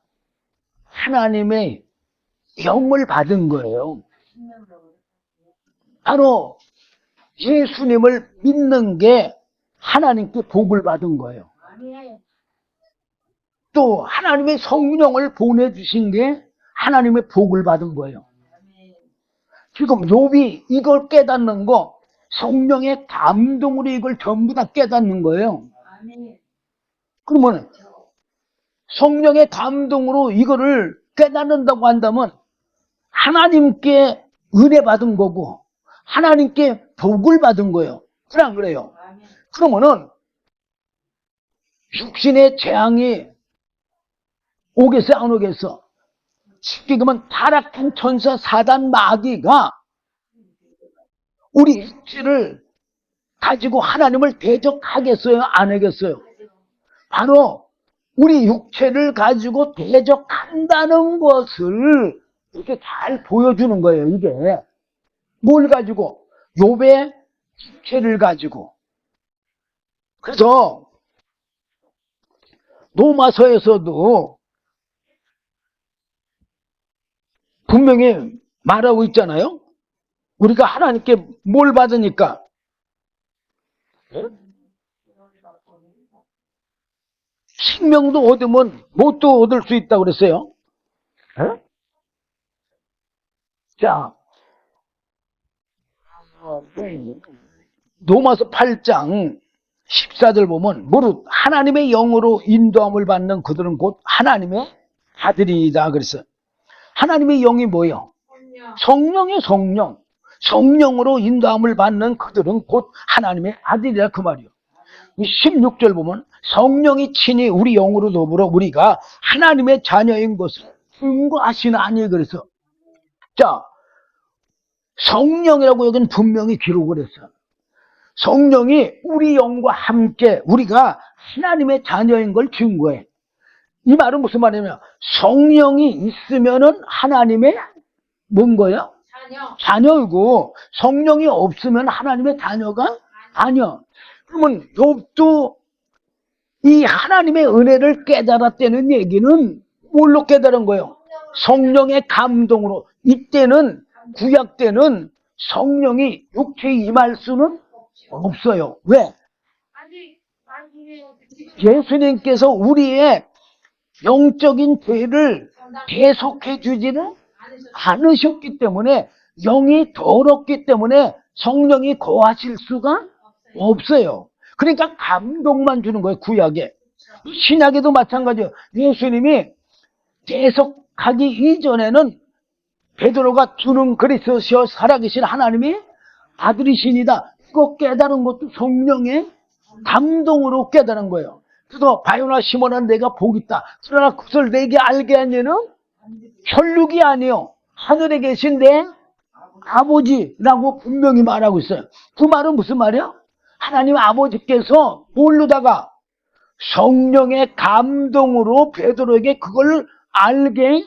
하나님의 영을 받은 거예요. 바로 예수님을 믿는 게 하나님께 복을 받은 거예요. 또 하나님의 성령을 보내주신 게 하나님의 복을 받은 거예요. 지금 욥이 이걸 깨닫는 거 성령의 감동으로 이걸 전부 다 깨닫는 거예요. 그러면 성령의 감동으로 이거를 깨닫는다고 한다면 하나님께 은혜 받은 거고 하나님께 복을 받은 거예요. 그래 안 그래요? 그러면은 육신의 재앙이 오겠어 안 오겠어? 쉽게 그러면 타락한 천사 사단 마귀가 우리 육체를 가지고 하나님을 대적하겠어요? 안 하겠어요? 바로 우리 육체를 가지고 대적한다는 것을 이렇게 잘 보여주는 거예요. 이게 뭘 가지고? 욥의 육체를 가지고. 그래서 로마서에서도 분명히 말하고 있잖아요. 우리가 하나님께 뭘 받으니까? 생명도 얻으면 뭣도 얻을 수 있다고 그랬어요. 자, 로마서 8장 14절 보면 무릇 하나님의 영으로 인도함을 받는 그들은 곧 하나님의 아들이다 그랬어요. 하나님의 영이 뭐예요? 성령의 성령. 성령으로 인도함을 받는 그들은 곧 하나님의 아들이라 그 말이요. 16절 보면 성령이 친히 우리 영으로 더불어 우리가 하나님의 자녀인 것을 증거하시나니 그래서 자, 성령이라고 여기는 분명히 기록을 했어요. 성령이 우리 영과 함께 우리가 하나님의 자녀인 걸 증거해. 이 말은 무슨 말이냐면 성령이 있으면은 하나님의 뭔 거예요? 자녀이고 성령이 없으면 하나님의 자녀가 아니야. 그러면 욥도 이 하나님의 은혜를 깨달았다는 얘기는 뭘로 깨달은 거예요? 성령의 감동으로. 이때는 구약 때는 성령이 육체에 임할 수는 없어요. 왜? 예수님께서 우리의 영적인 죄를 대속해 주지는 않으셨기 때문에 영이 더럽기 때문에 성령이 거하실 수가 없어요. 그러니까 감동만 주는 거예요. 구약에. 신약에도 마찬가지예요. 예수님이 대속하기 이전에는 베드로가 주는 그리스도시여 살아계신 하나님의 아들이시니다. 그거 깨달은 것도 성령의 감동으로 깨달은 거예요. 그래서 바요나 시몬아 내가 복 있다. 그러나 그것을 내게 알게 한 이는 혈육이 아니요 하늘에 계신 내 아버지라고 분명히 말하고 있어요. 그 말은 무슨 말이야? 하나님 아버지께서 뭘로다가 성령의 감동으로 베드로에게 그걸 알게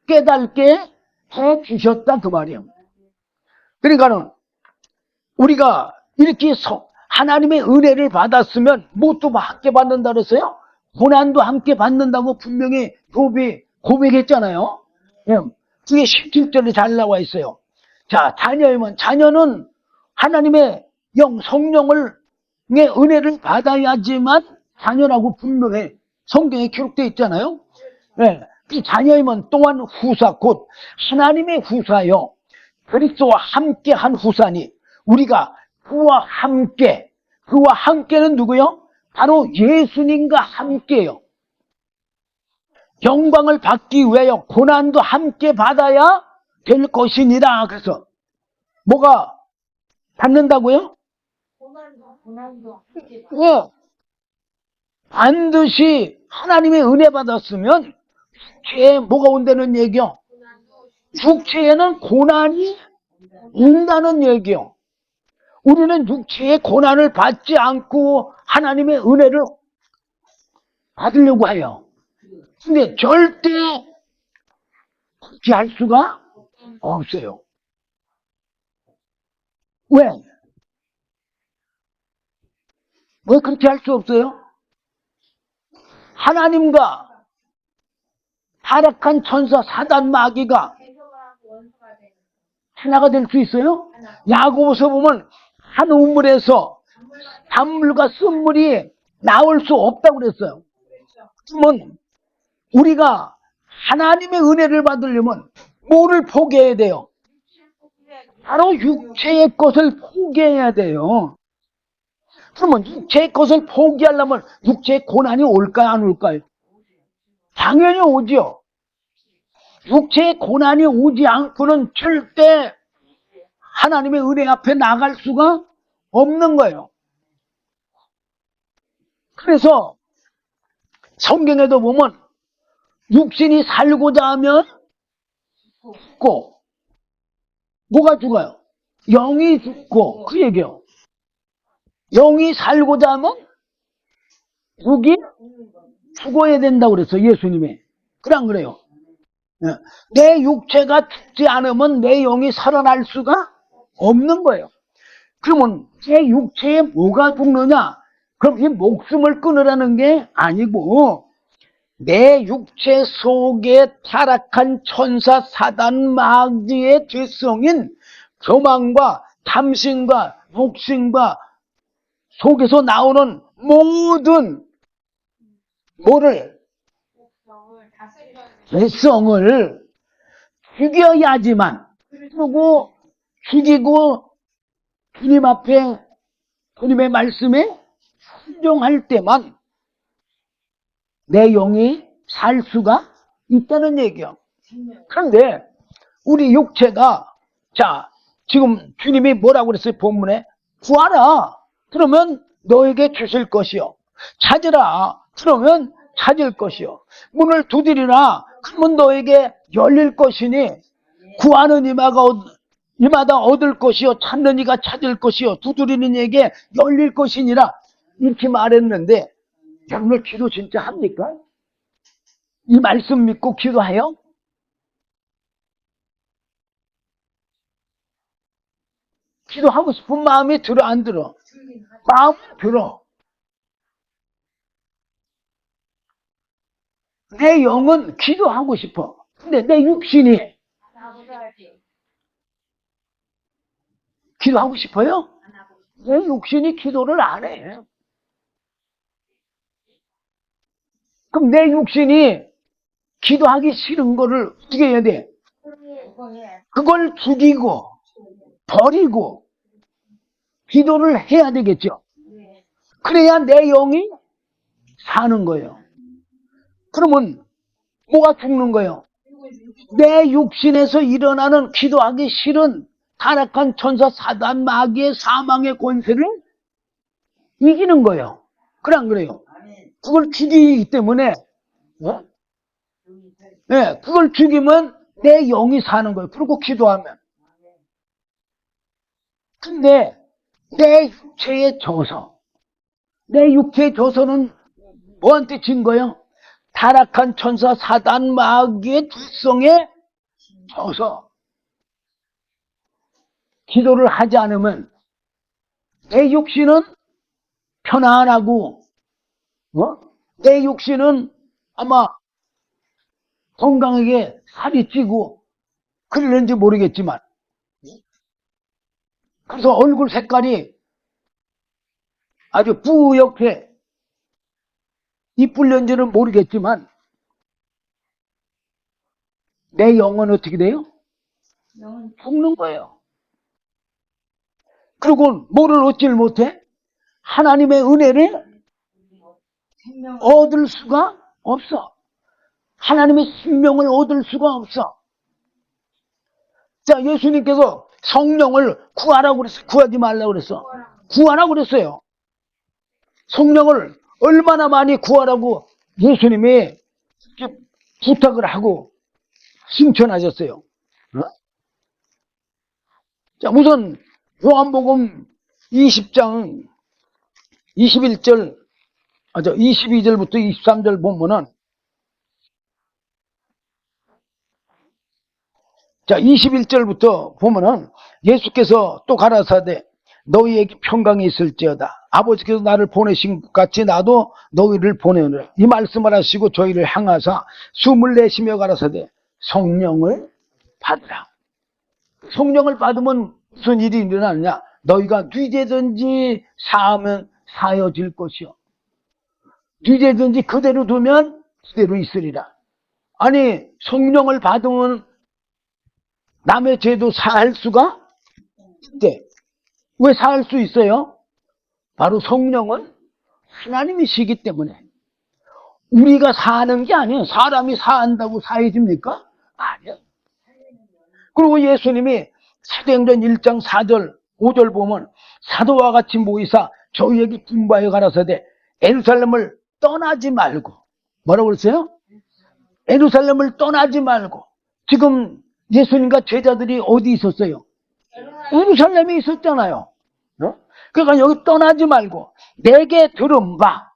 깨닫게 해 주셨다 그 말이에요. 그러니까는 우리가 이렇게 하나님의 은혜를 받았으면 뭣도 함께 받는다 그랬어요? 고난도 함께 받는다고 분명히 욥이 고백했잖아요. 그게 17절에 잘 나와 있어요. 자, 자녀이면 자녀는 하나님의 영 성령을 은혜를 받아야지만 자녀라고 분명히 성경에 기록되어 있잖아요. 그 자녀이면 또한 후사 곧 하나님의 후사요 그리스도와 함께한 후사니 우리가 그와 함께는 누구요? 바로 예수님과 함께요. 영광을 받기 위하여 고난도 함께 받아야 될 것이니라. 그래서 뭐가 받는다고요? 고난도 반드시 하나님의 은혜 받았으면 육체에 뭐가 온다는 얘기요? 육체에는 고난이 온다는 얘기요. 우리는 육체의 고난을 받지 않고 하나님의 은혜를 받으려고 해요. 근데 절대 그렇게 할 수가 없어요. 왜? 왜 그렇게 할 수 없어요? 하나님과 타락한 천사 사단 마귀가 하나가 될 수 있어요? 야고보서 보면 한 우물에서 단물과 쓴물이 나올 수 없다고 그랬어요. 그러면 우리가 하나님의 은혜를 받으려면 뭐를 포기해야 돼요? 바로 육체의 것을 포기해야 돼요. 그러면 육체의 것을 포기하려면 육체의 고난이 올까요? 안 올까요? 당연히 오죠. 육체의 고난이 오지 않고는 절대 하나님의 은혜 앞에 나갈 수가 없는 거예요. 그래서 성경에도 보면 육신이 살고자 하면 죽고 뭐가 죽어요? 영이 죽고 그 얘기요. 영이 살고자 하면 육이 죽어야 된다고 그랬어, 예수님이. 그래, 안 그래요? 예. 내 육체가 죽지 않으면 내 영이 살아날 수가 없는 거예요. 그러면 내 육체에 뭐가 죽느냐? 그럼 이 목숨을 끊으라는 게 아니고, 내 육체 속에 타락한 천사 사단 마귀의 죄성인 교만과 탐심과 욕심과 속에서 나오는 모든 뭐를 죄성을 죽여야지만, 그리고 죽이고 주님 앞에 주님의 말씀에 순종할 때만 내 영이 살 수가 있다는 얘기요. 그런데 우리 육체가, 자, 지금 주님이 뭐라고 그랬어요? 본문에 구하라, 그러면 너에게 주실 것이요. 찾으라, 그러면 찾을 것이요. 문을 두드리라, 그러면 너에게 열릴 것이니, 구하는 이마다 얻을 것이요, 찾는 이가 찾을 것이요, 두드리는 이에게 열릴 것이니라, 이렇게 말했는데, 여러분들 기도 진짜 합니까? 이 말씀 믿고 기도해요? 기도하고 싶은 마음이 들어, 안 들어? 마음 들어. 내 영은 기도하고 싶어. 근데 내 육신이 기도하고 싶어요? 내 육신이 기도를 안 해. 그럼 내 육신이 기도하기 싫은 거를 어떻게 해야 돼? 그걸 죽이고 버리고 기도를 해야 되겠죠. 그래야 내 영이 사는 거예요. 그러면 뭐가 죽는 거예요? 내 육신에서 일어나는 기도하기 싫은 타락한 천사 사단 마귀의 사망의 권세를 이기는 거예요. 그래, 안 그래요? 그걸 죽이기 때문에, 네, 그걸 죽이면 내 영이 사는 거예요. 그리고 기도하면. 근데 내 육체에 져서, 내 육체에 져서는 뭐한테 진 거예요? 타락한 천사 사단 마귀의 두성에 져서 기도를 하지 않으면 내 육신은 편안하고, 내 육신은 아마 건강하게 살이 찌고 그러는지 모르겠지만, 그래서 얼굴 색깔이 아주 뿌옇게 이쁠는지는 모르겠지만, 내 영은 어떻게 돼요? 죽는 거예요. 그리고 뭐를 얻질 못해? 하나님의 은혜를 얻을 수가 없어. 하나님의 생명을 얻을 수가 없어. 자, 예수님께서 성령을 구하라고 그랬어? 구하지 말라고 그랬어? 구하라고 그랬어요. 성령을 얼마나 많이 구하라고 예수님이 부탁을 하고 승천하셨어요. 자, 우선 요한복음 20장 22절부터 23절 보면은, 자, 21절부터 보면은 예수께서 또 가라사대 너희에게 평강이 있을지어다. 아버지께서 나를 보내신 것 같이 나도 너희를 보내오느라. 이 말씀을 하시고 저희를 향하사 숨을 내쉬며 가라사대 성령을 받으라. 성령을 받으면 무슨 일이 일어나느냐? 너희가 뉘제든지 사하면 사여질 것이요, 뉘제든지 그대로 두면 그대로 있으리라. 아니, 성령을 받으면 남의 죄도 사할 수가 있대. 왜 사할 수 있어요? 바로 성령은 하나님이시기 때문에. 우리가 사는 게 아니에요. 사람이 사한다고 사해집니까? 아니요. 그리고 예수님이 사도행전 1장 4절 5절 보면 사도와 같이 모이사 저희에게 분부하여 가라사대 예루살렘을 떠나지 말고, 뭐라고 그랬어요? 예루살렘을 떠나지 말고. 지금 예수님과 제자들이 어디 있었어요? 예루살렘에 있었잖아요. 그러니까 여기 떠나지 말고 내게 들은 바,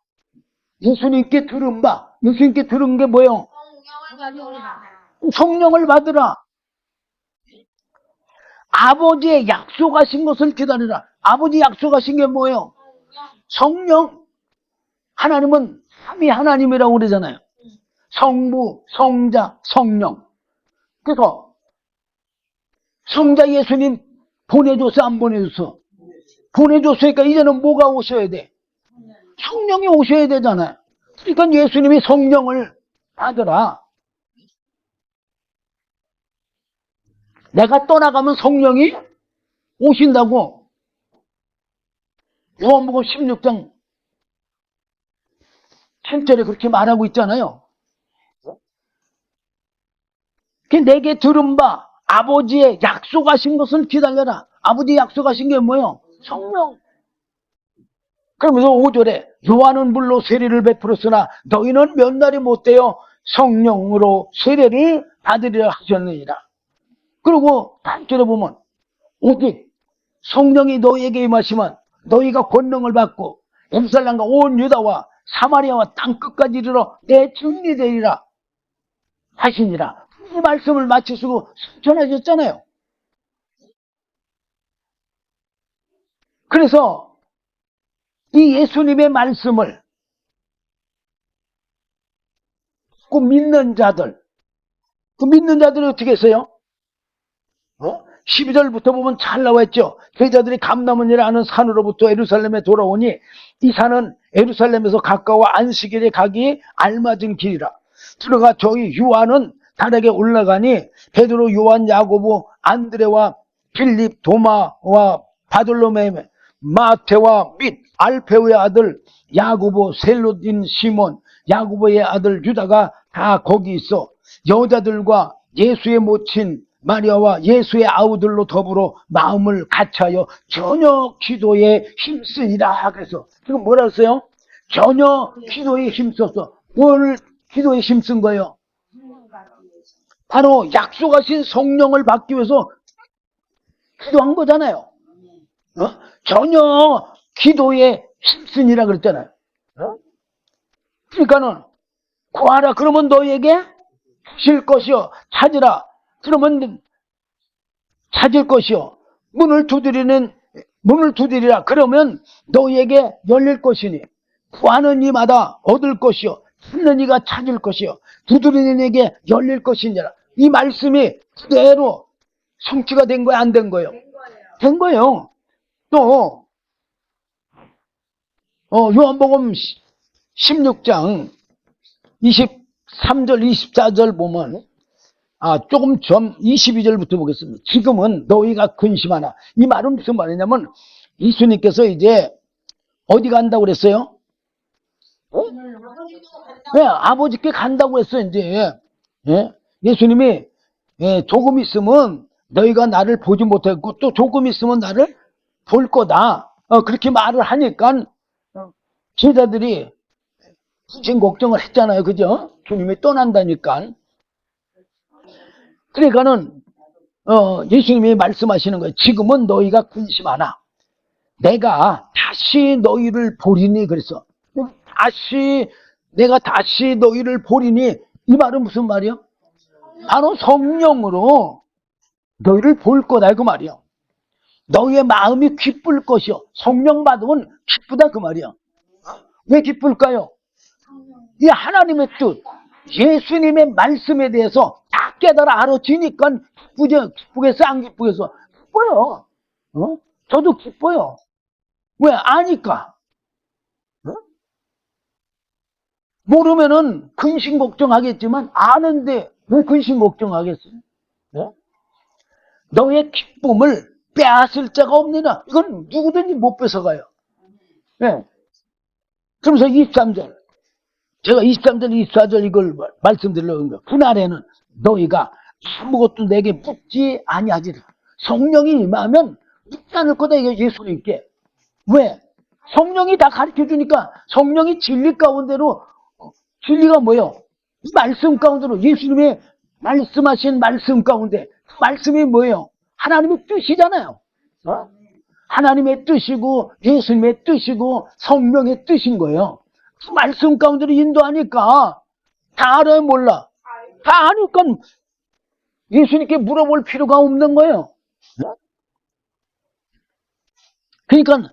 예수님께 들은 바, 예수님께 들은 게 뭐예요? 성령을 받으라. 아버지의 약속하신 것을 기다리라. 아버지 약속하신 게 뭐예요? 성령. 하나님은 삼위 하나님이라고 그러잖아요. 성부, 성자, 성령. 그래서 성자 예수님 보내줬어, 안 보내줬어? 보내줬으니까 이제는 뭐가 오셔야 돼? 성령이 오셔야 되잖아요. 그러니까 예수님이 성령을 받으라. 내가 떠나가면 성령이 오신다고 요한복음 16장 7절에 그렇게 말하고 있잖아요. 내게 들은 바 아버지의 약속하신 것을 기다려라. 아버지 약속하신 게 뭐예요? 성령. 그러면서 5절에 요한은 물로 세례를 베풀었으나 너희는 몇 날이 못되어 성령으로 세례를 받으리라 하셨느니라. 그리고 8절에 보면 오직 성령이 너희에게 임하시면 너희가 권능을 받고 예루살렘과 온 유다와 사마리아와 땅끝까지 이르러 내 증인이 되리라 하시니라. 이 말씀을 마치시고 전하셨잖아요. 그래서 이 예수님의 말씀을 그 믿는 자들, 그 믿는 자들이 어떻게 했어요? 12절부터 보면 잘 나와 있죠. 제자들이 감람원이라는 산으로부터 예루살렘에 돌아오니 이 산은 예루살렘에서 가까워 안식일에 가기 알맞은 길이라. 들어가 저희 요한은 다락에 올라가니 베드로, 요한, 야고보, 안드레와 빌립, 도마와 바돌로메, 마테와 및 알페오의 아들 야고보, 셀롯인 시몬, 야고보의 아들 유다가 다 거기 있어 여자들과 예수의 모친 마리아와 예수의 아우들로 더불어 마음을 같이하여 전혀 기도에 힘쓰니라. 그래서 지금 뭐라 했어요? 전혀 기도에 힘썼어. 뭘 기도에 힘쓴 거예요? 바로 약속하신 성령을 받기 위해서 기도한 거잖아요. 전혀 기도에 힘쓰니라 그랬잖아요. 그러니까는 구하라 그러면 너희에게 주실 것이요, 찾으라 그러면 찾을 것이요, 문을 두드리라 그러면 너희에게 열릴 것이니 구하는 이마다 얻을 것이요 찾는 이가 찾을 것이요 두드리는 이에게 열릴 것이니라. 이 말씀이 그대로 성취가 된 거예요, 안 된 거예요? 된 거예요. 또 요한복음 16장 23절 24절 보면 조금 좀 22절부터 보겠습니다. 지금은 너희가 근심하나. 이 말은 무슨 말이냐면 예수님께서 이제 어디 간다고 그랬어요? 네, 아버지께 간다고 했어요. 이제 예수님이 조금 있으면 너희가 나를 보지 못하고 또 조금 있으면 나를 볼 거다. 그렇게 말을 하니까 제자들이 부진 걱정을 했잖아요. 그죠? 주님이 떠난다니까. 그러니까는 예수님이 말씀하시는 거예요. 지금은 너희가 근심하나 내가 다시 너희를 보리니. 그래서 내가 다시 너희를 보리니, 이 말은 무슨 말이요? 바로 성령으로 너희를 볼 거다 그 말이요. 너희의 마음이 기쁠 것이요. 성령 받으면 기쁘다 그 말이요. 왜 기쁠까요? 이 하나님의 뜻, 예수님의 말씀에 대해서 딱 깨달아 알아지니까 기쁘겠어, 안 기쁘겠어? 기뻐요. 저도 기뻐요. 왜? 아니까. 모르면은 근심 걱정하겠지만 아는데 왜 근심 걱정하겠어요? 너의 기쁨을 빼앗을 자가 없느냐? 이건 누구든지 못 뺏어가요. 그러면서 23절, 제가 23절, 24절 이걸 말씀드리려고 거예요. 그날에는 너희가 아무것도 내게 묻지 아니하지라. 성령이 임하면 묻지 않을 거다, 이게 예수님께. 왜? 성령이 다 가르쳐 주니까. 성령이 진리 가운데로, 진리가 뭐예요? 말씀 가운데로, 예수님의 말씀하신 말씀 가운데, 그 말씀이 뭐예요? 하나님의 뜻이잖아요. 하나님의 뜻이고 예수님의 뜻이고 성령의 뜻인 거예요. 그 말씀 가운데로 인도하니까 다 알아요, 몰라? 다 아니까 예수님께 물어볼 필요가 없는 거예요. 그러니까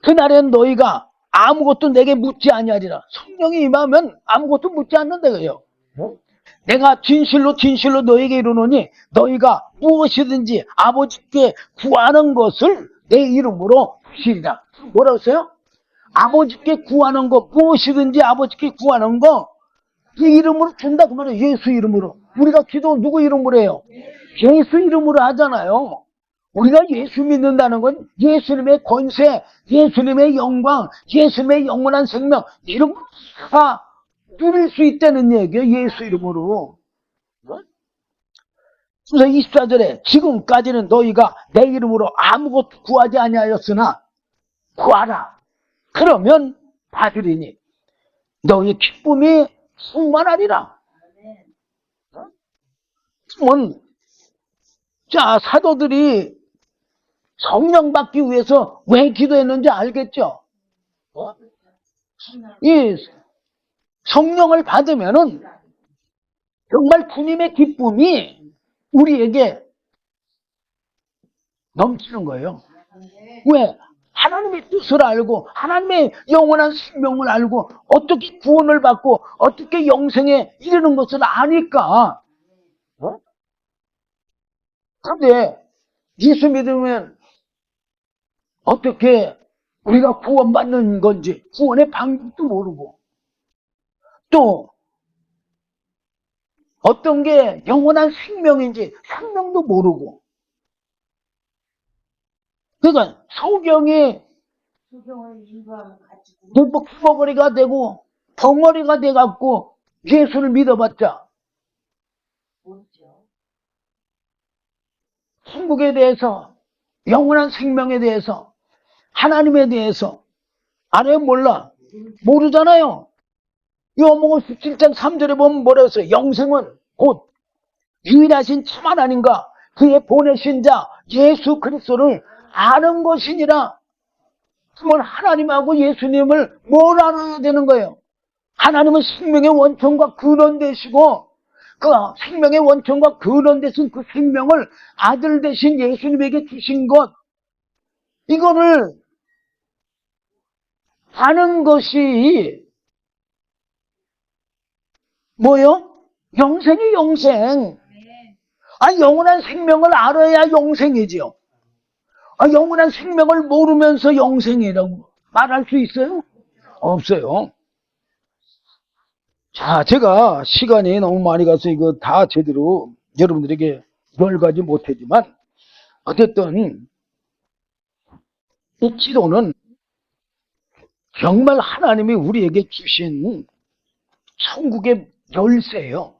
그날엔 너희가 아무것도 내게 묻지 아니하리라. 성령이 임하면 아무것도 묻지 않는다 그래요. 내가 진실로 진실로 너에게 이르노니 너희가 무엇이든지 아버지께 구하는 것을 내 이름으로 주시리라. 뭐라고 했어요? 아버지께 구하는 거, 무엇이든지 아버지께 구하는 거 이 이름으로 준다 그 말이에요. 예수 이름으로. 우리가 기도 누구 이름으로 해요? 예수 이름으로 하잖아요. 우리가 예수 믿는다는 건 예수님의 권세, 예수님의 영광, 예수님의 영원한 생명 이런 거 다 누릴 수 있다는 얘기예요. 예수 이름으로. 그래서 24절에 지금까지는 너희가 내 이름으로 아무것도 구하지 아니하였으나 구하라. 그러면 받으리니 너희의 기쁨이 충만하리라. 그러면 자, 사도들이 성령 받기 위해서 왜 기도했는지 알겠죠? 이 성령을 받으면은 정말 주님의 기쁨이 우리에게 넘치는 거예요. 왜? 하나님의 뜻을 알고 하나님의 영원한 생명을 알고 어떻게 구원을 받고 어떻게 영생에 이르는 것을 아니까. 그런데 예수 믿으면 어떻게 우리가 구원받는 건지 구원의 방법도 모르고 또 어떤 게 영원한 생명인지 생명도 모르고 그러니까 성경이 뭐 구멍거리가 되고 덩어리가 돼갖고 예수를 믿어봤자 천국에 대해서 영원한 생명에 대해서 하나님에 대해서 알아요? 몰라? 모르잖아요. 요한복음 17장 3절에 보면 뭐라고 했어요? 영생은 곧 유일하신 참 하나님과 그의 보내신 자 예수 그리스도를 아는 것이니라. 그러면 하나님하고 예수님을 뭘 알아야 되는 거예요? 하나님은 생명의 원천과 근원 되시고 그 생명의 원천과 근원 되신 그 생명을 아들 되신 예수님에게 주신 것 이거를 아는 것이 뭐요? 영생이 영생. 영원한 생명을 알아야 영생이지요. 영원한 생명을 모르면서 영생이라고 말할 수 있어요? 없어요. 자, 제가 시간이 너무 많이 가서 이거 다 제대로 여러분들에게 열가지 못하지만 어쨌든 이 기도는 정말 하나님이 우리에게 주신 천국의 열쇠예요.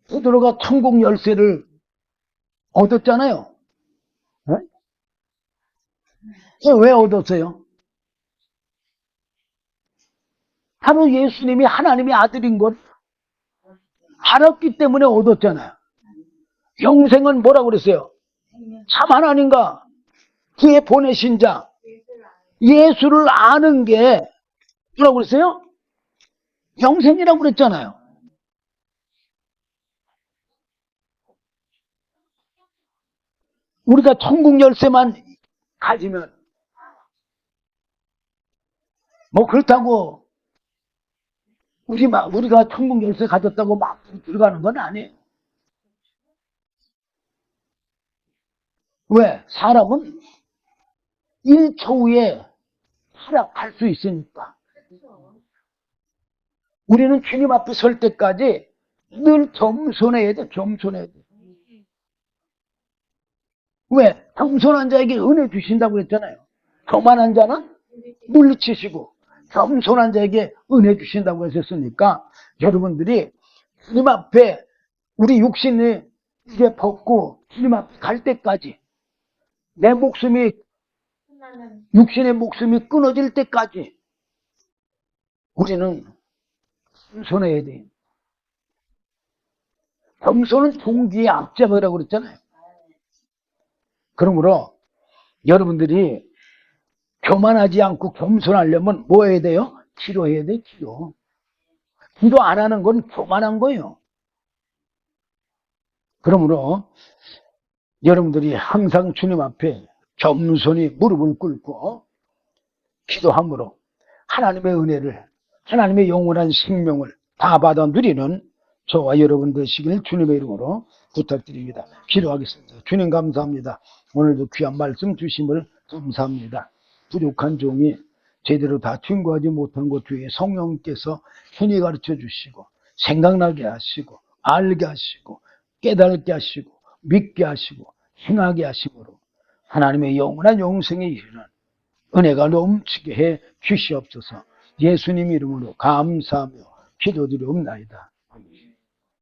베드로가 천국 열쇠를 얻었잖아요. 네? 왜 얻었어요? 바로 예수님이 하나님의 아들인 걸 알았기 때문에 얻었잖아요. 영생은 뭐라고 그랬어요? 참 하나님과 그의 보내신 자 예수를 아는 게 뭐라고 그랬어요? 영생이라고 그랬잖아요. 우리가 천국 열쇠만 가지면 뭐 그렇다고 우리가 천국 열쇠 가졌다고 막 들어가는 건 아니에요. 왜? 사람은 1초 후에 타락할 수 있으니까. 우리는 주님 앞에 설 때까지 늘 겸손해야 돼, 겸손해야 돼. 왜? 겸손한 자에게 은혜 주신다고 그랬잖아요. 교만한 자는 물리치시고 겸손한 자에게 은혜 주신다고 하셨으니까 여러분들이 주님 앞에 우리 육신이 이제 벗고 주님 앞에 갈 때까지 내 목숨이 육신의 목숨이 끊어질 때까지 우리는 겸손해야 돼. 겸손은 종기의 앞잡이라고 그랬잖아요. 그러므로 여러분들이 교만하지 않고 겸손하려면 뭐 해야 돼요? 기도해야 돼, 기도. 기도 안 하는 건 교만한 거예요. 그러므로 여러분들이 항상 주님 앞에 겸손히 무릎을 꿇고 기도함으로 하나님의 은혜를, 하나님의 영원한 생명을 다 받아 누리는 저와 여러분 되시길 주님의 이름으로 부탁드립니다. 기도하겠습니다. 주님 감사합니다. 오늘도 귀한 말씀 주심을 감사합니다. 부족한 종이 제대로 다 증거하지 못한 것 중에 성령께서 편히 가르쳐 주시고 생각나게 하시고 알게 하시고 깨닫게 하시고 믿게 하시고 행하게 하심으로 하나님의 영원한 영생에 이르는 은혜가 넘치게 해 주시옵소서. 예수님 이름으로 감사하며 기도드리옵나이다.